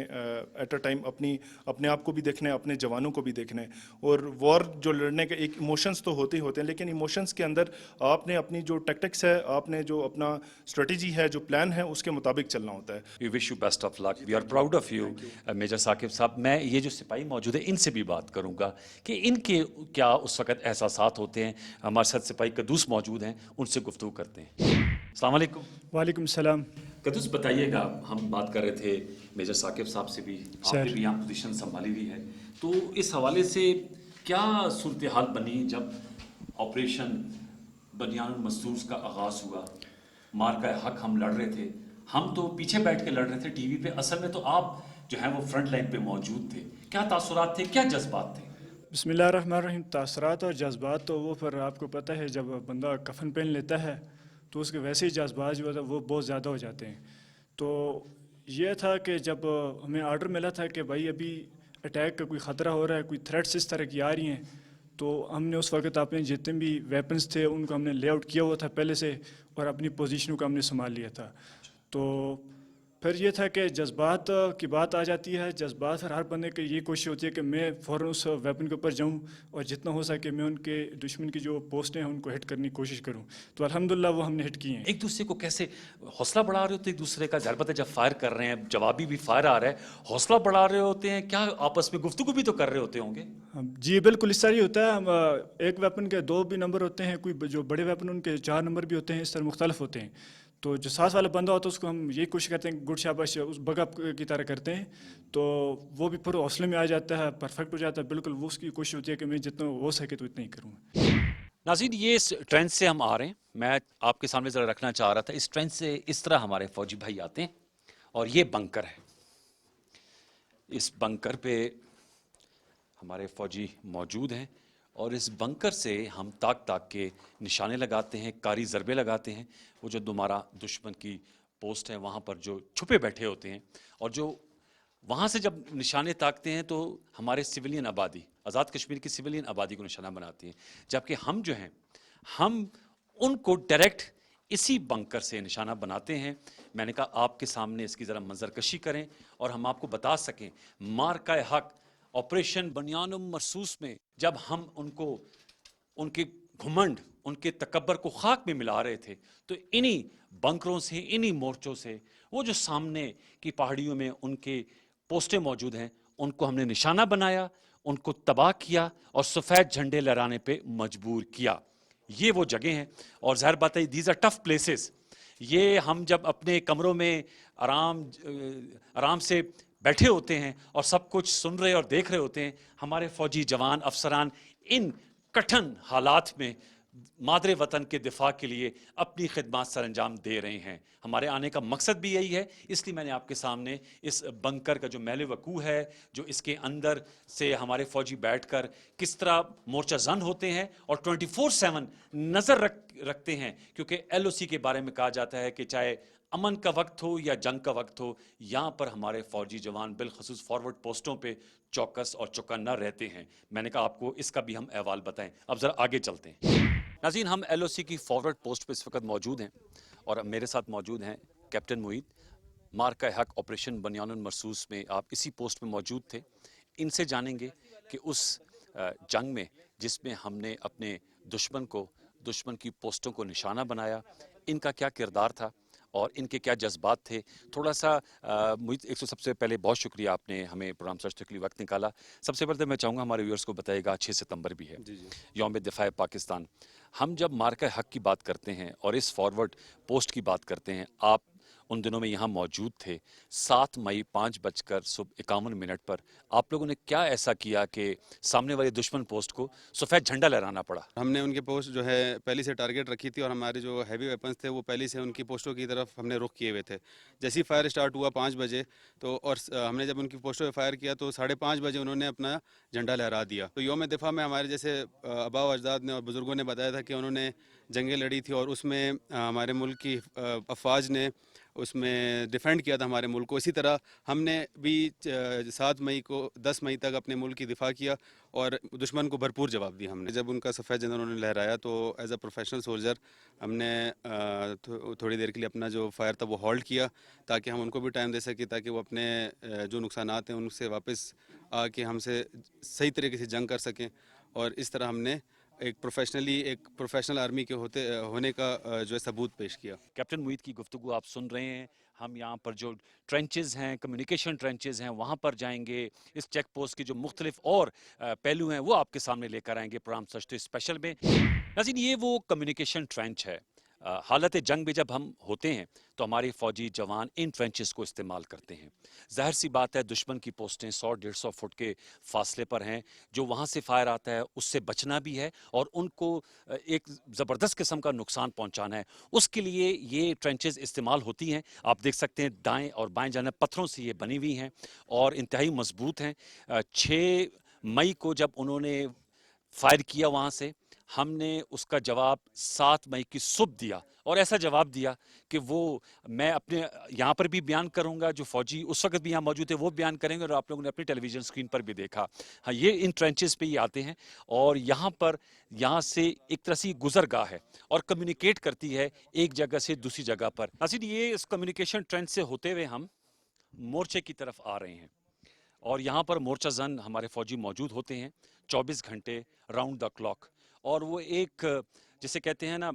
एट अ टाइम अपने आप को भी देखना है, अपने जवानों को भी देखना है, और वॉर जो लड़ने के एक इमोशंस तो होते ही होते हैं, लेकिन इमोशंस के अंदर आपने अपनी जो टैक्टिक्स है, आपने जो अपना स्ट्रेटजी है, जो प्लान है, उसके मुताबिक चलना होता है। We wish you best of luck, we are proud of you major Saqib साहब। मैं ये जो सिपाही मौजूद है इनसे भी बात करूंगा कि इनके क्या उस वक्त एहसासात होते हैं। हमारे साथ सिपाही कदूस मौजूद हैं, उनसे गुफ्तगू करते हैं। अस्सलाम वालेकुम। वालेकुम सलाम। कदूस बताइएगा, हम बात कर रहे थे मेजर साकिब साहब से भी, आपने भी यहाँ पोजीशन संभाली हुई है, तो इस हवाले से क्या सूरत हाल बनी जब ऑपरेशन बनियान मस्तूर का आगाज़ हुआ? मार्का हक हम लड़ रहे थे, हम तो पीछे बैठ के लड़ रहे थे टीवी पे, असल में तो आप जो है वो फ्रंट लाइन पे मौजूद थे। क्या तासुरात थे, क्या जज्बात थे? बिस्मिल्लाहिर्रहमानिर्रहीम। तासरात और जज्बात तो वो फिर आपको पता है, जब बंदा कफन पहन लेता है तो उसके वैसे ही जज्बात जो है वो बहुत ज़्यादा हो जाते हैं। तो ये था कि जब हमें आर्डर मिला था कि भाई अभी अटैक का कोई ख़तरा हो रहा है, कोई थ्रेट्स इस तरह की आ रही हैं, तो हमने उस वक्त अपने जितने भी वेपन्स थे उनको हमने लेआउट किया हुआ था पहले से, और अपनी पोजीशनों को हमने संभाल लिया था। तो फिर ये था कि जज्बात की बात आ जाती है। जज्बात फिर हर बंदे की ये कोशिश होती है कि मैं फ़ौरन उस वेपन के ऊपर जाऊं और जितना हो सके मैं उनके दुश्मन की जो पोस्टें हैं उनको हिट करने की कोशिश करूं। तो अल्हम्दुलिल्लाह वो हमने हिट की हैं। एक दूसरे को कैसे हौसला बढ़ा रहे होते एक दूसरे का? ज़ाहिर बात है जब फायर कर रहे हैं, जवाबी भी फायर आ रहा है, हौसला बढ़ा रहे होते हैं, क्या आपस में गुफ्तगू भी तो कर रहे होते होंगे? जी बिल्कुल, इस तरह ही होता है। हम एक वेपन के 2 भी नंबर होते हैं, कोई जो बड़े वेपन उनके 4 नंबर भी होते हैं, इस तरह मुख्तलिफ होते हैं। تو جو ساتھ والا بندہ ہوتا ہے اس کو ہم یہی کوشش کرتے ہیں گڈ شاباش اس بگ اپ کی طرح کرتے ہیں, تو وہ بھی پورے حوصلے میں آ جاتا ہے, پرفیکٹ ہو جاتا ہے بالکل. وہ اس کی کوشش ہوتی ہے کہ میں جتنا ہو سکے تو اتنا ہی کروں. ناظرین, یہ اس ٹرین سے ہم آ رہے ہیں, میں آپ کے سامنے ذرا رکھنا چاہ رہا تھا. اس ٹرین سے اس طرح ہمارے فوجی بھائی آتے ہیں اور یہ بنکر ہے. اس بنکر پہ ہمارے فوجی موجود ہیں اور اس بنکر سے ہم تاک تاک کے نشانے لگاتے ہیں, کاری ضربے لگاتے ہیں. وہ جو ہمارا دشمن کی پوسٹ ہے وہاں پر جو چھپے بیٹھے ہوتے ہیں, اور جو وہاں سے جب نشانے تاکتے ہیں تو ہمارے سویلین آبادی, آزاد کشمیر کی سویلین آبادی کو نشانہ بناتے ہیں. جبکہ ہم جو ہیں ہم ان کو ڈائریکٹ اسی بنکر سے نشانہ بناتے ہیں. میں نے کہا آپ کے سامنے اس کی ذرا منظر کشی کریں اور ہم آپ کو بتا سکیں مارکہ حق آپریشن بنیان مرصوص میں جب ہم ان کو ان کے گھمنڈ, ان کے تکبر کو خاک میں ملا رہے تھے, تو انہی بنکروں سے, انہی مورچوں سے, وہ جو سامنے کی پہاڑیوں میں ان کے پوسٹیں موجود ہیں, ان کو ہم نے نشانہ بنایا, ان کو تباہ کیا اور سفید جھنڈے لہرانے پہ مجبور کیا. یہ وہ جگہ ہیں, اور ظاہر بات ہے دیز آر ٹف پلیسز. یہ ہم جب اپنے کمروں میں آرام سے بیٹھے ہوتے ہیں اور سب کچھ سن رہے اور دیکھ رہے ہوتے ہیں, ہمارے فوجی جوان افسران ان کٹھن حالات میں مادر وطن کے دفاع کے لیے اپنی خدمات سر انجام دے رہے ہیں. ہمارے آنے کا مقصد بھی یہی ہے, اس لیے میں نے آپ کے سامنے اس بنکر کا جو میل وقوع ہے, جو اس کے اندر سے ہمارے فوجی بیٹھ کر کس طرح مورچہ زن ہوتے ہیں اور 24/7 نظر رکھتے ہیں, کیونکہ ایل او سی کے بارے میں کہا جاتا ہے کہ چاہے امن کا وقت ہو یا جنگ کا وقت ہو, یہاں پر ہمارے فوجی جوان بالخصوص فارورڈ پوسٹوں پہ چوکس اور چوکنا رہتے ہیں. میں نے کہا آپ کو اس کا بھی ہم احوال بتائیں. اب ذرا آگے چلتے ہیں. ناظرین, ہم ایل او سی کی فارورڈ پوسٹ پہ اس وقت موجود ہیں اور میرے ساتھ موجود ہیں کیپٹن معید. مارکہ حق آپریشن بنیان مرصوص میں آپ اسی پوسٹ میں موجود تھے. ان سے جانیں گے کہ اس جنگ میں جس میں ہم نے اپنے دشمن کی پوسٹوں کو نشانہ بنایا, ان کا کیا کردار تھا اور ان کے کیا جذبات تھے. تھوڑا سا معید, سب سے پہلے بہت شکریہ آپ نے ہمیں پروگرام سرچ کے لیے وقت نکالا. سب سے پہلے میں چاہوں گا ہمارے ویورز کو بتائے گا 6 ستمبر بھی ہے, یوم دفاع پاکستان. ہم جب مارکہ حق کی بات کرتے ہیں اور اس فارورڈ پوسٹ کی بات کرتے ہیں, آپ ان دنوں میں یہاں موجود تھے. 7 مئی 5:51 پر آپ لوگوں نے کیا ایسا کیا کہ سامنے والے دشمن پوسٹ کو سفید جھنڈا لہرانا پڑا؟ ہم نے ان کے پوسٹ جو ہے پہلی سے ٹارگٹ رکھی تھی اور ہمارے جو ہیوی ویپنز تھے وہ پہلی سے ان کی پوسٹوں کی طرف ہم نے رخ کیے ہوئے تھے. جیسے ہی فائر اسٹارٹ ہوا 5 بجے تو, اور ہم نے جب ان کی پوسٹوں پہ فائر کیا تو 5:30 بجے انہوں نے اپنا جھنڈا لہرا دیا. تو یوم دفاع میں ہمارے جیسے آبا و اجداد نے اور بزرگوں نے بتایا تھا کہ انہوں نے جنگیں لڑی تھی اور اس میں ہمارے ملک کی افواج نے اس میں ڈیفینڈ کیا تھا ہمارے ملک کو. اسی طرح ہم نے بھی 7 مئی کو 10 مئی تک اپنے ملک کی دفاع کیا اور دشمن کو بھرپور جواب دیا. ہم نے جب ان کا سفید جھنڈا انہوں نے لہرایا تو ایز اے پروفیشنل سولجر ہم نے تھوڑی دیر کے لیے اپنا جو فائر تھا وہ ہولڈ کیا تاکہ ہم ان کو بھی ٹائم دے سکیں, تاکہ وہ اپنے جو نقصانات ہیں ان سے واپس آ کے ہم سے صحیح طریقے سے جنگ کر سکیں. اور اس طرح ہم نے ایک پروفیشنل آرمی کے ہونے کا جو ہے ثبوت پیش کیا. کیپٹن معید کی گفتگو آپ سن رہے ہیں. ہم یہاں پر جو ٹرینچز ہیں, کمیونیکیشن ٹرینچز ہیں, وہاں پر جائیں گے. اس چیک پوسٹ کے جو مختلف اور پہلو ہیں وہ آپ کے سامنے لے کر آئیں گے پروگرام سچ تو اسپیشل میں. ناظرین, یہ وہ کمیونیکیشن ٹرینچ ہے. حالت جنگ میں جب ہم ہوتے ہیں تو ہمارے فوجی جوان ان ٹرینچز کو استعمال کرتے ہیں. ظاہر سی بات ہے دشمن کی پوسٹیں 100-150 فٹ کے فاصلے پر ہیں. جو وہاں سے فائر آتا ہے اس سے بچنا بھی ہے اور ان کو ایک زبردست قسم کا نقصان پہنچانا ہے. اس کے لیے یہ ٹرینچز استعمال ہوتی ہیں. آپ دیکھ سکتے ہیں دائیں اور بائیں جانب پتھروں سے یہ بنی ہوئی ہیں اور انتہائی مضبوط ہیں. 6 مئی کو جب انہوں نے فائر کیا وہاں سے, ہم نے اس کا جواب 7 مئی کی صبح دیا اور ایسا جواب دیا کہ وہ میں اپنے یہاں پر بھی بیان کروں گا, جو فوجی اس وقت بھی یہاں موجود تھے وہ بیان کریں گے اور آپ لوگوں نے اپنی ٹیلی ویژن اسکرین پر بھی دیکھا. ہاں, یہ ان ٹرینچز پہ ہی آتے ہیں اور یہاں سے ایک طرح سے گزرگاہ ہے اور کمیونیکیٹ کرتی ہے ایک جگہ سے دوسری جگہ پر. ناظرین, یہ اس کمیونیکیشن ٹرینچ سے ہوتے ہوئے ہم مورچے کی طرف آ رہے ہیں اور یہاں پر مورچہ زن ہمارے فوجی موجود ہوتے ہیں 24 گھنٹے راؤنڈ دا کلاک. اور وہ ایک جسے کہتے ہیں نا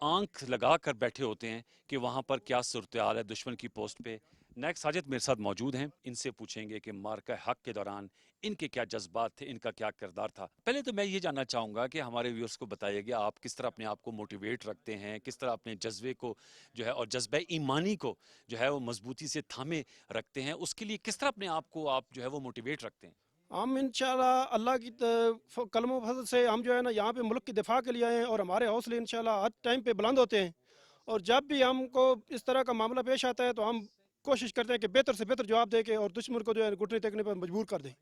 آنکھ لگا کر بیٹھے ہوتے ہیں کہ وہاں پر کیا صورتحال ہے دشمن کی پوسٹ پہ, नायक साजिद मेरे साथ मौजूद हैं, इनसे पूछेंगे कि मार्का हक के दौरान इनके क्या जज्बात थे, इनका क्या किरदार था। पहले तो मैं ये जानना चाहूँगा कि हमारे व्यूअर्स को बताइएगा आप किस तरह अपने आप को मोटिवेट रखते हैं, किस तरह अपने जज्बे को जो है और जज्बे ईमानी को जो है वो मजबूती से थामे रखते हैं, उसके लिए किस तरह अपने आप को आप जो है वो मोटिवेट रखते हैं? हम इंशाल्लाह अल्लाह की कलम फजल से हम जो है ना यहाँ पे मुल्क की दिफा के लिए आए हैं और हमारे हौसले इंशाल्लाह हर टाइम पे बुलंद होते हैं। और जब भी हमको इस तरह का मामला पेश आता है तो हम कोशिश करते हैं कि बेहतर से बेहतर जवाब दे के और दुश्मन को जो है घुटने टेकने पर मजबूर कर दें।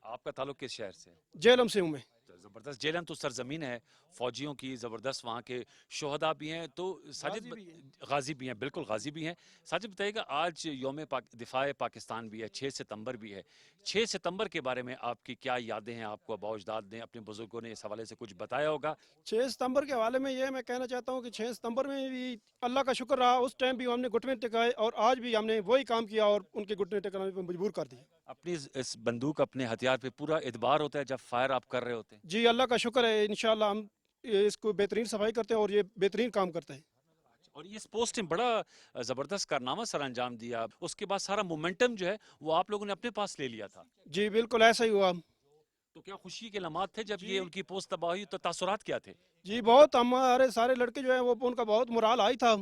आपका ताल्लुक किस शहर से है? जेलम से हूँ मैं। तो ज़बरदस्त, जेलम तो सरजमीन है फौजियों की, ज़बरदस्त वहाँ के शोहदा भी हैं। तो साजिद गाजी भी हैं। गाजी भी हैं, बिल्कुल गाजी भी हैं। साजिद बताइएगा, आज यौम दिफाए पाकिस्तान भी है, 6 सितंबर भी है। 6 सितंबर के बारे में आपकी क्या यादें हैं? आपको आबा अजदाद ने, अपने बुजुर्गों ने इस हवाले से कुछ बताया होगा? 6 सितंबर के हवाले में ये मैं कहना चाहता हूँ कि 6 सितंबर में भी अल्लाह का शुक्र रहा, उस टाइम भी हमने घुटने टिकाए और आज भी हमने वही काम किया और उनके घुटने टिकाने पर मजबूर कर दिया। अपनी इस बंदूक, अपने हथियार पे पूरा एतबार होता है जब फायर आप कर रहे होते हैं? जी अल्लाह का शुक्र है, इंशाल्लाह हम इसको बेहतरीन सफाई करते हैं और ये बेहतरीन काम करता है। और ये इस पोस्ट ने बड़ा ज़बरदस्त कारनामा सर अंजाम दिया, उसके बाद सारा मोमेंटम जो है वो आप लोगों ने अपने पास ले लिया था। जी बिल्कुल ऐसा ही हुआ। तो क्या खुशी के लम्हात थे जब ये उनकी पोस्ट तबाह हुई, तो तासुरात क्या थे? जी बहुत, हमारे सारे लड़के जो हैं वो उनका बहुत मुराल हाई था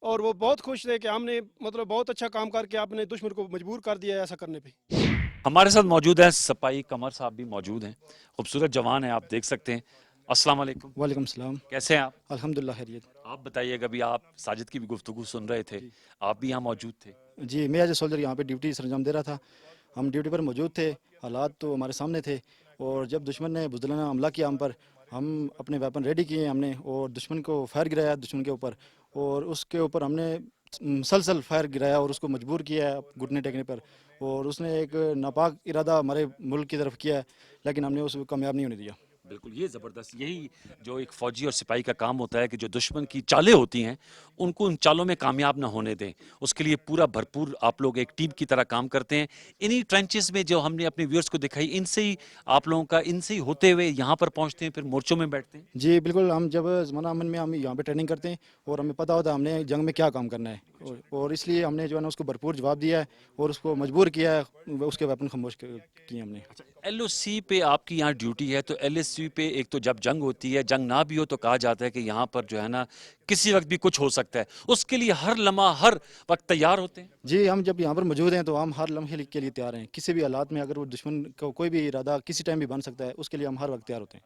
और वो बहुत खुश थे कि हमने मतलब बहुत अच्छा काम करके आपने दुश्मन को मजबूर कर दिया है ऐसा करने पे। हमारे साथ मौजूद हैं सपाई कमर साहब भी मौजूद हैं, खूबसूरत जवान हैं, आप देख सकते हैं। अस्सलाम वालेकुम, वालेकुम सलाम। कैसे हैं आप? अल्हम्दुलिल्लाह खैरियत। आप बताइएगा, अभी आप साजिद की भी गुफ्तगू सुन रहे थे, आप भी यहाँ मौजूद थे। जी मैं एज ए सोल्जर यहाँ पे ड्यूटी सरंजाम दे रहा था। हम ड्यूटी पर मौजूद थे, हालात तो हमारे सामने थे और जब दुश्मन ने बुज़दिलाना हमला किया हम पर, हम अपने वेपन रेडी किए हमने और दुश्मन को फायर गिराया दुश्मन के ऊपर, और उसके ऊपर हमने मुसलसल फायर गिराया और उसको मजबूर किया है घुटने टेकने पर। और उसने एक नापाक इरादा हमारे मुल्क की तरफ किया है, लेकिन हमने उसको कामयाब नहीं होने दिया। बिल्कुल, ये ज़बरदस्त, यही जो एक फ़ौजी और सिपाही का काम होता है कि जो दुश्मन की चालें होती हैं उनको उन चालों में कामयाब ना होने दें, उसके लिए पूरा भरपूर आप लोग एक टीम की तरह काम करते हैं। इन्हीं ट्रेंचेस में जो हमने अपने व्यूअर्स को दिखाई, इनसे ही आप लोगों का, इनसे ही होते हुए यहाँ पर पहुँचते हैं, फिर मोर्चों में बैठते हैं। जी बिल्कुल, हम जब ज़माना अमन में हम यहाँ पे ट्रेनिंग करते हैं और हमें पता होता है हमने जंग में क्या काम करना है, और इसलिए हमने जो है ना उसको भरपूर जवाब दिया है और उसको मजबूर किया है, उसके वेपन खामोश किए हमने। एलओसी पे आपकी यहाँ ड्यूटी है, तो एलओसी पे एक तो जब जंग होती है, जंग ना भी हो तो कहा जाता है कि यहाँ पर जो है ना किसी वक्त भी कुछ हो सकता है, उसके लिए हर लम्हा हर वक्त तैयार होते हैं। जी हम जब यहाँ पर मौजूद हैं तो हम हर लम्हे के लिए तैयार हैं। किसी भी हालात में अगर वो दुश्मन को कोई भी इरादा किसी टाइम भी बन सकता है, उसके लिए हम हर वक्त तैयार होते हैं।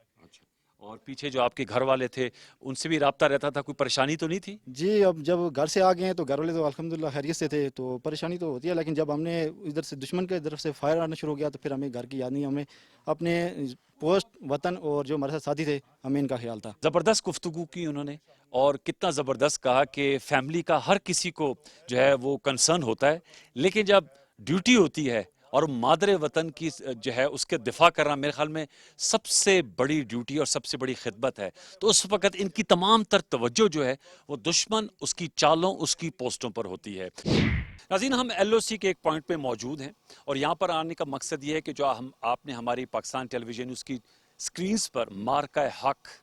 और पीछे जो आपके घर वाले थे उनसे भी राब्ता रहता था, कोई परेशानी तो नहीं थी? जी अब जब घर से आ गए हैं तो घर वाले तो अल्हम्दुलिल्लाह खैरियत से थे, तो परेशानी तो होती है, लेकिन जब हमने इधर से दुश्मन के तरफ से फायर आना शुरू हो गया तो फिर हमें घर की याद नहीं, हमें अपने पोस्ट वतन और जो हमारे साथ साथी थे हमें इनका ख्याल था। ज़बरदस्त गुफ्तगू की उन्होंने, और कितना ज़बरदस्त कहा कि फैमिली का हर किसी को जो है वो कंसर्न होता है, लेकिन जब ड्यूटी होती है और मादरे वतन की जो है उसके दिफा करना मेरे ख्याल में सबसे बड़ी ड्यूटी और सबसे बड़ी खिदमत है। तो उस वक़्त इनकी तमाम तर तवज्जो जो है वो दुश्मन, उसकी चालों, उसकी पोस्टों पर होती है। नाज़रीन, हम एलओसी के एक पॉइंट पे मौजूद हैं और यहाँ पर आने का मकसद ये है कि जो आपने हमारी पाकिस्तान टेलीविज़न उसकी स्क्रीन्स पर मार्का हक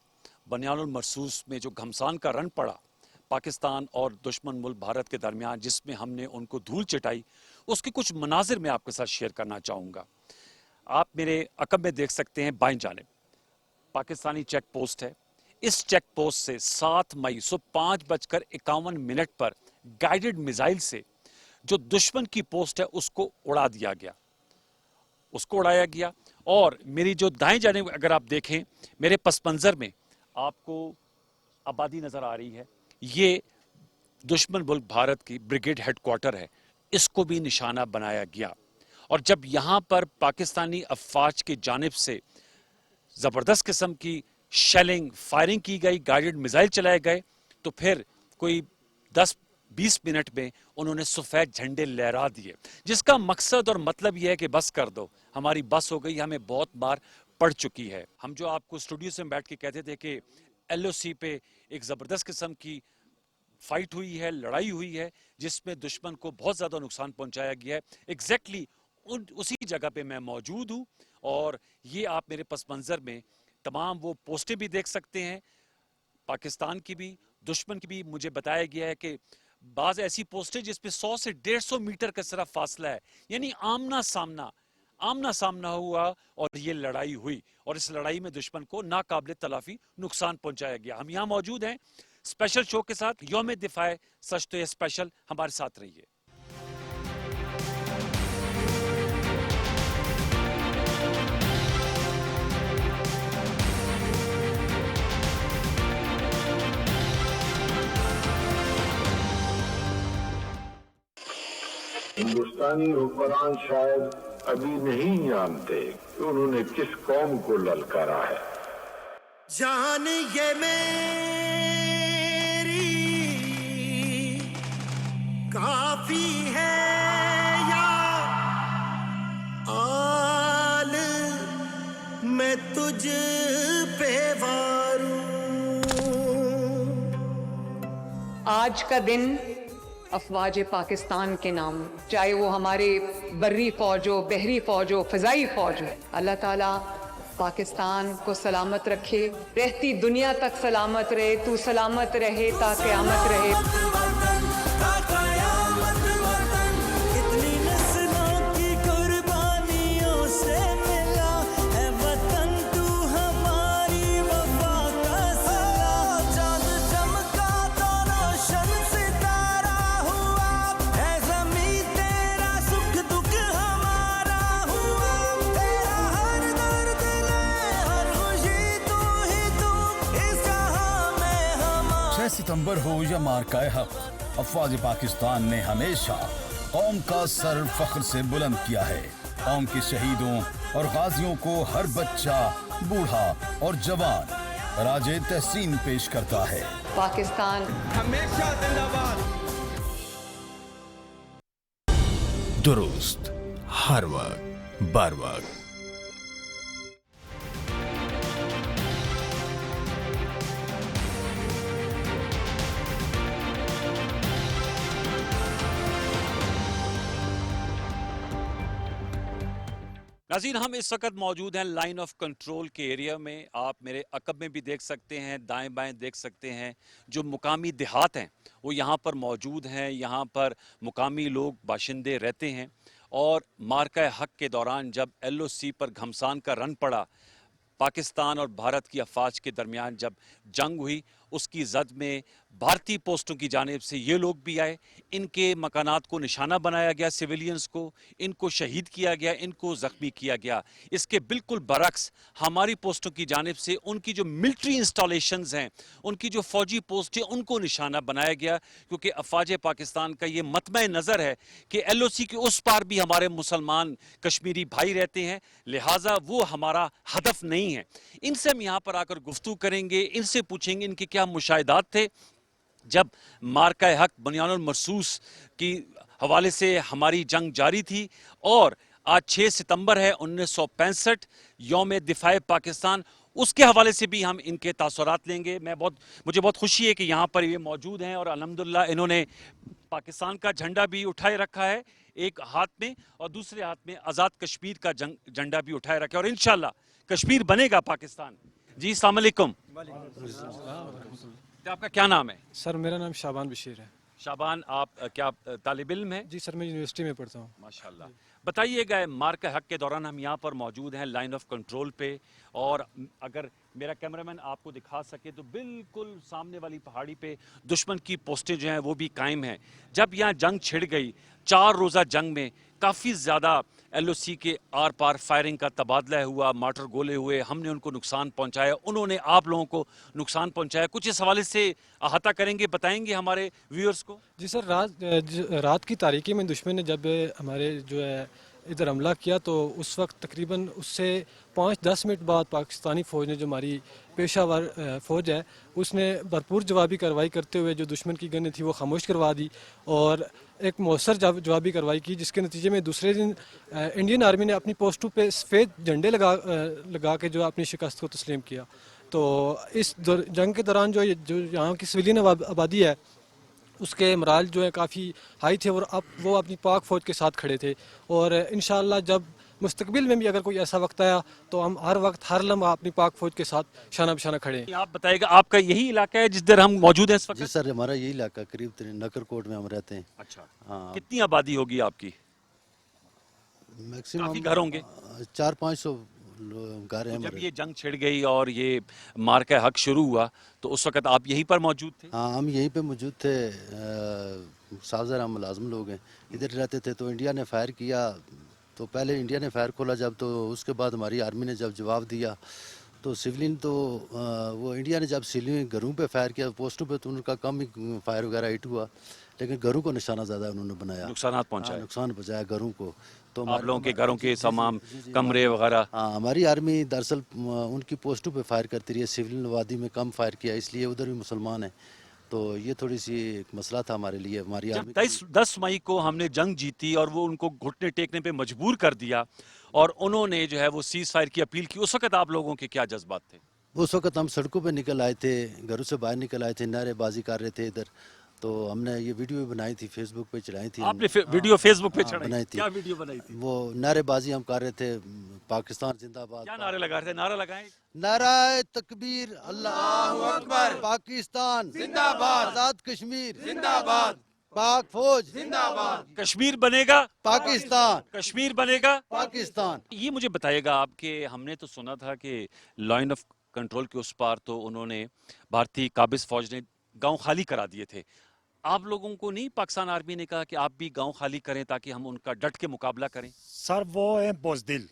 बनियानुल मरसूस में जो घमसान का रन पड़ा पाकिस्तान और दुश्मन मुल्क भारत के दरमियान, जिसमें हमने उनको धूल चटाई, उसके कुछ मनाजिर मैं आपके साथ शेयर करना चाहूँगा। आप मेरे अकब में देख सकते हैं, बाएं जानिब पाकिस्तानी चेक पोस्ट है। इस चेक पोस्ट से 7 मई 5:51 पर गाइडेड मिसाइल से जो दुश्मन की पोस्ट है उसको उड़ा दिया गया, उसको उड़ाया गया। और मेरी जो दाएं जानिब अगर आप देखें, मेरे पस मंज़र में आपको आबादी नज़र आ रही है, ये दुश्मन मुल्क भारत की ब्रिगेड हेडक्वार्टर है, इसको भी निशाना बनाया गया। और जब यहाँ पर पाकिस्तानी अफवाज की जानिब से ज़बरदस्त किस्म की शेलिंग, फायरिंग की गई, गाइडेड मिसाइल चलाए गए, तो फिर कोई 10-20 मिनट में उन्होंने सफ़ेद झंडे लहरा दिए, जिसका मकसद और मतलब यह है कि बस कर दो, हमारी बस हो गई, हमें बहुत बार पड़ चुकी है। हम जो आपको स्टूडियो से बैठ के कहते थे कि एलओसी पे एक ज़बरदस्त किस्म की फाइट हुई है, लड़ाई हुई है, जिसमें दुश्मन को बहुत ज़्यादा नुकसान पहुंचाया गया है, एग्जैक्टली उसी जगह पे मैं मौजूद हूँ। और ये आप मेरे पस मंज़र में तमाम वो पोस्टें भी देख सकते हैं, पाकिस्तान की भी, दुश्मन की भी। मुझे बताया गया है कि بعض ایسی پوسٹیں جس پہ 100 سے 150 میٹر کا صرف فاصلہ ہے، یعنی آمنا سامنا ہوا اور یہ لڑائی ہوئی، اور اس لڑائی میں دشمن کو ناقابل تلافی نقصان پہنچایا گیا. ہم یہاں موجود ہیں اسپیشل شو کے ساتھ، یوم دفاع سچ تو یہ اسپیشل. ہمارے ساتھ رہیے. ہندوستانی حکمران شاید ابھی نہیں جانتے کہ انہوں نے کس قوم کو للکارا ہے. جان یہ میری کافی ہے یا آل میں تجھ پہ واروں. آج کا دن افواج پاکستان کے نام، چاہے وہ ہمارے بری فوج ہو، بحری فوج ہو، فضائی فوج ہو، اللہ تعالیٰ پاکستان کو سلامت رکھے، رہتی دنیا تک سلامت رہے. تو سلامت رہے تا قیامت رہے. اتنی نسلوں کی قربانیوں سے ملا ہے وطن تو ہماری وفا کا صلہ. چاند چمکا تو روشن ستارہ ہوا ہے زمین تیرا سکھ دکھ ہمارا ہوا. تیرا ہر درد لے ہر خوشی تو ہی تو اس جہاں میں ہمارا. 6 ستمبر ہو یا مارکہ حق، افواج پاکستان نے ہمیشہ قوم کا سر فخر سے بلند کیا ہے. قوم کے شہیدوں اور غازیوں کو ہر بچہ، بوڑھا اور جوان راج تحسین پیش کرتا ہے. پاکستان ہمیشہ زندہ باد. درست، ہر وقت، بر وقت. ناظرین، ہم اس وقت موجود ہیں لائن آف کنٹرول کے ایریا میں. آپ میرے عقب میں بھی دیکھ سکتے ہیں، دائیں بائیں دیکھ سکتے ہیں. جو مقامی دیہات ہیں وہ یہاں پر موجود ہیں. یہاں پر مقامی لوگ باشندے رہتے ہیں. اور مارکہ حق کے دوران جب LOC پر گھمسان کا رن پڑا، پاکستان اور بھارت کی افواج کے درمیان جب جنگ ہوئی، اس کی زد میں بھارتی پوسٹوں کی جانب سے یہ لوگ بھی آئے. ان کے مکانات کو نشانہ بنایا گیا، سویلینز کو، ان کو شہید کیا گیا، ان کو زخمی کیا گیا. اس کے بالکل برعکس ہماری پوسٹوں کی جانب سے ان کی جو ملٹری انسٹالیشنز ہیں، ان کی جو فوجی پوسٹ ہیں، ان کو نشانہ بنایا گیا. کیونکہ افواج پاکستان کا یہ مطمع نظر ہے کہ LOC کے اس پار بھی ہمارے مسلمان کشمیری بھائی رہتے ہیں، لہٰذا وہ ہمارا ہدف نہیں ہے. ان سے ہم یہاں پر آ کر گفتگو کریں گے، ان سے پوچھیں گے ان کے کیا مشاہدات تھے جب مارکہ حق بنیان المرصوص کی حوالے سے ہماری جنگ جاری تھی. اور آج 6 ستمبر ہے 1965، یوم دفاع پاکستان. اس کے حوالے سے بھی ہم ان کے تاثرات لیں گے. مجھے بہت خوشی ہے کہ یہاں پر یہ موجود ہیں اور الحمدللہ انہوں نے پاکستان کا جھنڈا بھی اٹھائے رکھا ہے ایک ہاتھ میں، اور دوسرے ہاتھ میں آزاد کشمیر کا جھنڈا بھی اٹھائے رکھا ہے. اور انشاءاللہ کشمیر بنے گا پاکستان. جی السلام علیکم. آپ کا کیا نام ہے؟ سر میرا نام شابان بشیر ہے. شابان، آپ کیا طالب علم ہیں؟ جی سر میں یونیورسٹی میں پڑھتا ہوں. ماشاءاللہ. بتائیے گا، مارکہ حق کے دوران ہم یہاں پر موجود ہیں لائن آف کنٹرول پہ، اور اگر میرا کیمرامین آپ کو دکھا سکے تو بالکل سامنے والی پہاڑی پہ دشمن کی پوسٹیں جو ہیں وہ بھی قائم ہیں. جب یہاں جنگ چھڑ گئی، 4 روزہ جنگ میں کافی زیادہ LOC کے آر پار فائرنگ کا تبادلہ ہوا، مارٹر گولے ہوئے، ہم نے ان کو نقصان پہنچایا، انہوں نے آپ لوگوں کو نقصان پہنچایا. کچھ اس حوالے سے احاطہ کریں گے، بتائیں گے ہمارے ویورز کو؟ جی سر، رات کی تاریکی میں دشمن نے جب ہمارے جو ہے ادھر حملہ کیا تو اس وقت تقریباً اس سے 5-10 منٹ بعد پاکستانی فوج نے، جو ہماری پیشہ ور فوج ہے، اس نے بھرپور جوابی کارروائی کرتے ہوئے جو دشمن کی گنیں تھی وہ خاموش کروا دی اور ایک مؤثر جوابی کارروائی کی، جس کے نتیجے میں دوسرے دن انڈین آرمی نے اپنی پوسٹوں پہ سفید جھنڈے لگا کے جو اپنی شکست کو تسلیم کیا. تو اس جنگ کے دوران جو یہاں کی سویلین آبادی ہے اس کے مراحل جو ہے کافی ہائی تھے، اور اب وہ اپنی پاک فوج کے ساتھ کھڑے تھے. اور انشاءاللہ جب मुस्तकबिल में भी अगर कोई ऐसा वक्त आया तो हम हर वक्त हर लम्हा अपनी पाक फौज के साथ शाना बशाना खड़े हैं। आप बताइएगा, आपका यही इलाका है जिस दर हम मौजूद हैं इस वक्त? जी सर, हमारा यही इलाका करीब नकरकोट में हम रहते हैं। अच्छा, हाँ, कितनी आबादी होगी आपकी? मैक्सिमम काफी घर होंगे। 400-500 घर हैं जब हमारे। ये जंग छिड़ गई और ये मार का हक शुरू हुआ तो उस वक्त आप यहीं पर मौजूद थे? हाँ, हम यहीं पे मौजूद थे। साहब ज़रा हम मुलाजिम लोग हैं, इधर रहते थे। तो इंडिया ने फायर किया, तो पहले इंडिया ने फायर खोला जब, तो उसके बाद हमारी आर्मी ने जब जवाब दिया तो सिविलियन तो वो इंडिया ने जब सिविलियन घरों पे फायर किया, पोस्टों पे तो उनका कम ही फायर वगैरह हिट हुआ, लेकिन घरों को निशाना ज़्यादा उन्होंने बनाया, नुकसानात पहुंचाए। नुकसान पहुंचाया घरों को। तो आप लोगों के घरों के तमाम कमरे वगैरह? हाँ, हमारी आर्मी दरअसल उनकी पोस्टों पे फायर करती रही है, सिविलियन वादी में कम फायर किया, इसलिए उधर भी मुसलमान हैं। तो ये थोड़ी सी एक मसला था हमारे लिए। हमारी आर्मी 10 मई को हमने जंग जीती और वो उनको घुटने टेकने पे मजबूर कर दिया और उन्होंने जो है वो सीज फायर की अपील की, उस वक्त आप लोगों के क्या जज्बात थे? उस वक्त हम सड़कों पे निकल आए थे, घरों से बाहर निकल आए थे, नारेबाजी कर रहे थे इधर। तो हमने ये वीडियो भी बनाई थी, फेसबुक पे चढ़ाई थी। आपने वीडियो फेसबुक पे चढ़ाई? बनाई थी। क्या वीडियो बनाई थी? वो नारेबाजी हम कर रहे थे, पाकिस्तान जिंदाबाद। क्या नारे लगा रहे थे? नारा लगाएं। नाराए तकबीर, अल्लाहू अकबर, पाकिस्तान जिंदाबाद, आजाद कश्मीर जिंदाबाद, पाक फौज जिंदाबाद, कश्मीर बनेगा पाकिस्तान, कश्मीर बनेगा पाकिस्तान। ये मुझे बताइएगा आप कि हमने तो सुना था कि लाइन ऑफ कंट्रोल के उस पार तो उन्होंने भारतीय काबिज फौज ने गांव खाली करा दिए थे। आप लोगों को नहीं पाकिस्तान आर्मी ने कहा कि आप भी गांव खाली करें ताकि हम उनका डट के मुकाबला करें? सर वो है बुज़दिल।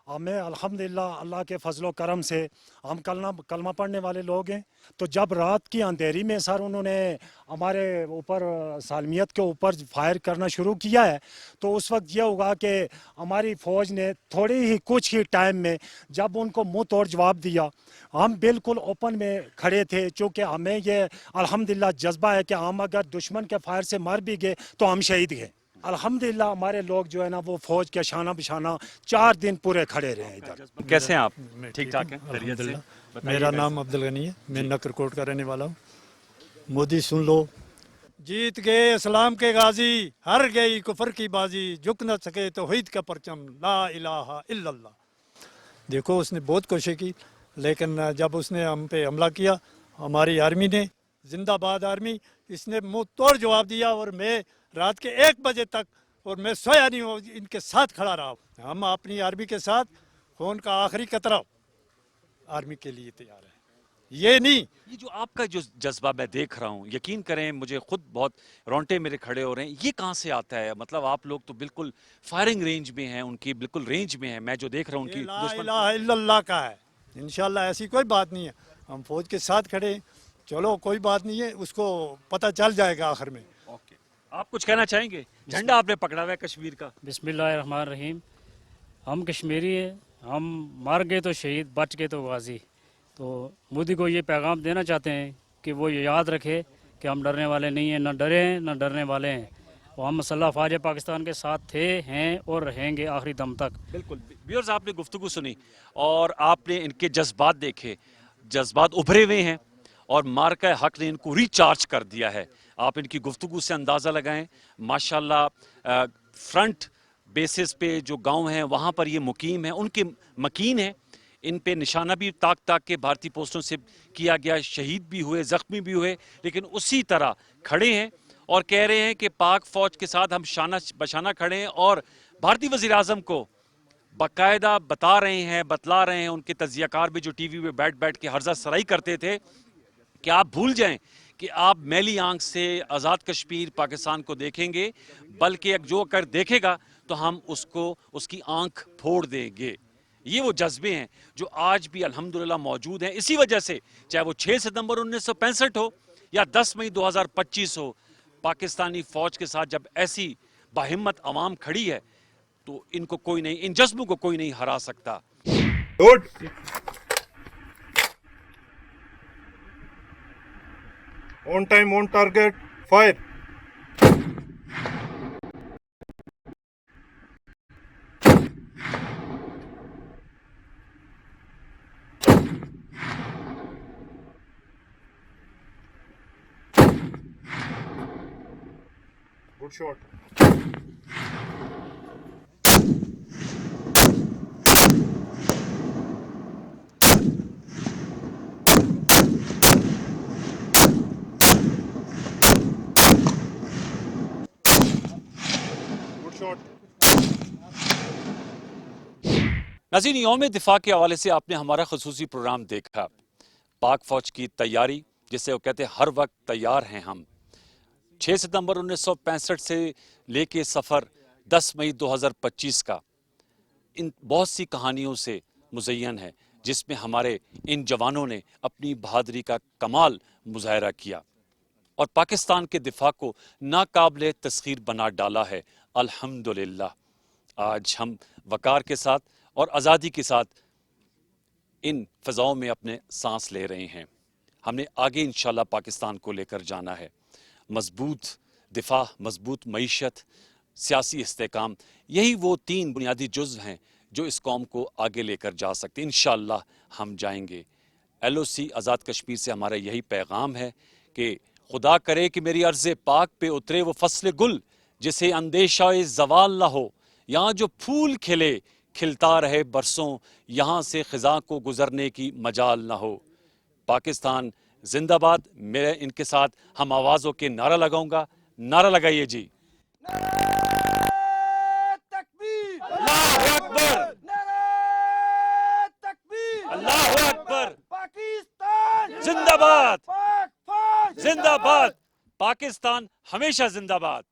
हमें अल्हम्दुलिल्लाह अल्लाह के फजलो करम से हम कलमा पढ़ने वाले लोग हैं। तो जब रात की अंधेरी में सर उन्होंने हमारे ऊपर सालमियत के ऊपर फायर करना शुरू किया है, तो उस वक्त यह होगा कि हमारी फ़ौज ने थोड़ी ही कुछ ही टाइम में जब उनको मुंह तोड़ जवाब दिया, हम बिल्कुल ओपन में खड़े थे। चूँकि हमें ये अल्हम्दुलिल्लाह जज्बा है कि हम अगर दुश्मन के फायर से मर भी गए तो हम शहीद गए। अल्हम्दुलिल्लाह हमारे लोग जो है ना वो फौज के शाना बिशाना 4 दिन पूरे खड़े रहे इधर। कैसे हैं आप? ठीक ठाक हैं? अल्हम्दुलिल्लाह। मेरा नाम अब्दुल गनी है, मैं नकरकोट का रहने वाला हूँ। मोदी सुन लो, जीत गए इस्लाम के गाजी, हार गई कुफर की बाजी, झुक न सके तो हुईद का परचम, ला इलाहा इल्लल्लाह। देखो उसने बहुत कोशिश की, लेकिन जब उसने हम पे हमला किया, हमारी आर्मी ने, जिंदाबाद आर्मी, इसने मुंह तोड़ जवाब दिया। और मैं रात के 1 बजे तक, और मैं सोया नहीं हूँ, इनके साथ खड़ा रहा। हम अपनी आर्मी के साथ खून का आखिरी कतरा आर्मी के लिए तैयार है। ये नहीं, ये जो आपका जो जज्बा मैं देख रहा हूँ, यकीन करें मुझे खुद बहुत रोंगटे मेरे खड़े हो रहे हैं। ये कहाँ से आता है? मतलब आप लोग तो बिल्कुल फायरिंग रेंज में हैं, उनकी बिल्कुल रेंज में है। मैं जो देख रहा हूँ उनकी ला इलाहा इल्लल्लाह का है। इंशाल्लाह ऐसी कोई बात नहीं है, हम फौज के साथ खड़े हैं। चलो कोई बात नहीं है, उसको पता चल जाएगा आखिर में। आप कुछ कहना चाहेंगे? झंडा आपने पकड़ा हुआ है कश्मीर का। बिस्मिल्लाहिर्रहमानिर्रहीम। हम कश्मीरी हैं, हम मर गए तो शहीद, बच गए तो गाजी। तो मोदी को ये पैगाम देना चाहते हैं कि वो ये याद रखे कि हम डरने वाले नहीं हैं, न डरे हैं न डरने वाले हैं। और हम मसल्लह फ़ौज पाकिस्तान के साथ थे, हैं और रहेंगे आखिरी दम तक। बिल्कुल। व्यूअर्स, आपने गुफ्तगू सुनी और आपने इनके जज्बात देखे, जज्बात उभरे हुए हैं और मार्का हक ने इनको रिचार्ज कर दिया है। आप इनकी गुफ्तगू से अंदाज़ा लगाएं। माशाल्लाह फ्रंट बेसिस पे जो गांव हैं वहाँ पर ये मुकीम हैं, उनके मकीन हैं। इन पे निशाना भी ताक ताक के भारतीय पोस्टों से किया गया, शहीद भी हुए, ज़ख्मी भी हुए, लेकिन उसी तरह खड़े हैं और कह रहे हैं कि पाक फ़ौज के साथ हम शाना बशाना खड़े हैं। और भारतीय वज़ीर आज़म को बाकायदा बता रहे हैं, बतला रहे हैं, उनके तजियाकार भी जो टीवी पे बैठ बैठ के हर्जा सराई करते थे कि आप भूल जाएं कि आप मैली आंख से आज़ाद कश्मीर पाकिस्तान को देखेंगे, बल्कि जो अगर देखेगा तो हम उसको उसकी आंख फोड़ देंगे। ये वो जज्बे हैं जो आज भी अल्हम्दुलिल्लाह मौजूद हैं। इसी वजह से चाहे वो 6 सितंबर 1965 हो या 10 मई 2025 हो, पाकिस्तानी फ़ौज के साथ जब ऐसी बाहिम्मत अवाम खड़ी है तो इनको कोई नहीं, इन जज्बों को कोई नहीं हरा सकता। On time, on target, fire. Good shot. नाज़रीन, यौम दिफा के हवाले से आपने हमारा खसूसी प्रोग्राम देखा। पाक फौज की तैयारी, जिसे वो कहते हैं हर वक्त तैयार हैं हम। 6 सितंबर 1965 से लेके सफ़र 10 मई 2025 का इन बहुत सी कहानियों से मुज़य्यन है, जिसमें हमारे इन जवानों ने अपनी बहादुरी का कमाल मुज़ाहरा किया और पाकिस्तान के दिफा को नाकाबिले तस्खीर बना डाला है। अल्हम्दुलिल्लाह आज हम वकार के साथ और आज़ादी के साथ इन फ़ज़ाओं में अपने सांस ले रहे हैं। हमने आगे इंशाल्लाह पाकिस्तान को लेकर जाना है। मजबूत दिफा, मजबूत मईशत, सियासी इस्तेकाम, यही वो 3 बुनियादी जुज़्व हैं जो इस कौम को आगे लेकर जा सकते हैं। इंशाल्लाह हम जाएंगे। LOC आज़ाद कश्मीर से हमारा यही पैगाम है कि खुदा करे कि मेरी अर्ज़ पाक पे उतरे वो फसल गुल जिसे अंदेशा ज़वाल ना हो। यहाँ जो फूल खिले खिलता रहे बरसों, यहाँ से ख़िज़ा को गुज़रने की मजाल ना हो। पाकिस्तान जिंदाबाद। मैं इनके साथ हम आवाज़ों के नारा लगाऊंगा। नारा लगाइए जी। अल्लाहु अकबर, अल्लाहु अकबर, पाकिस्तान जिंदाबाद, जिंदाबाद, पाकिस्तान हमेशा जिंदाबाद।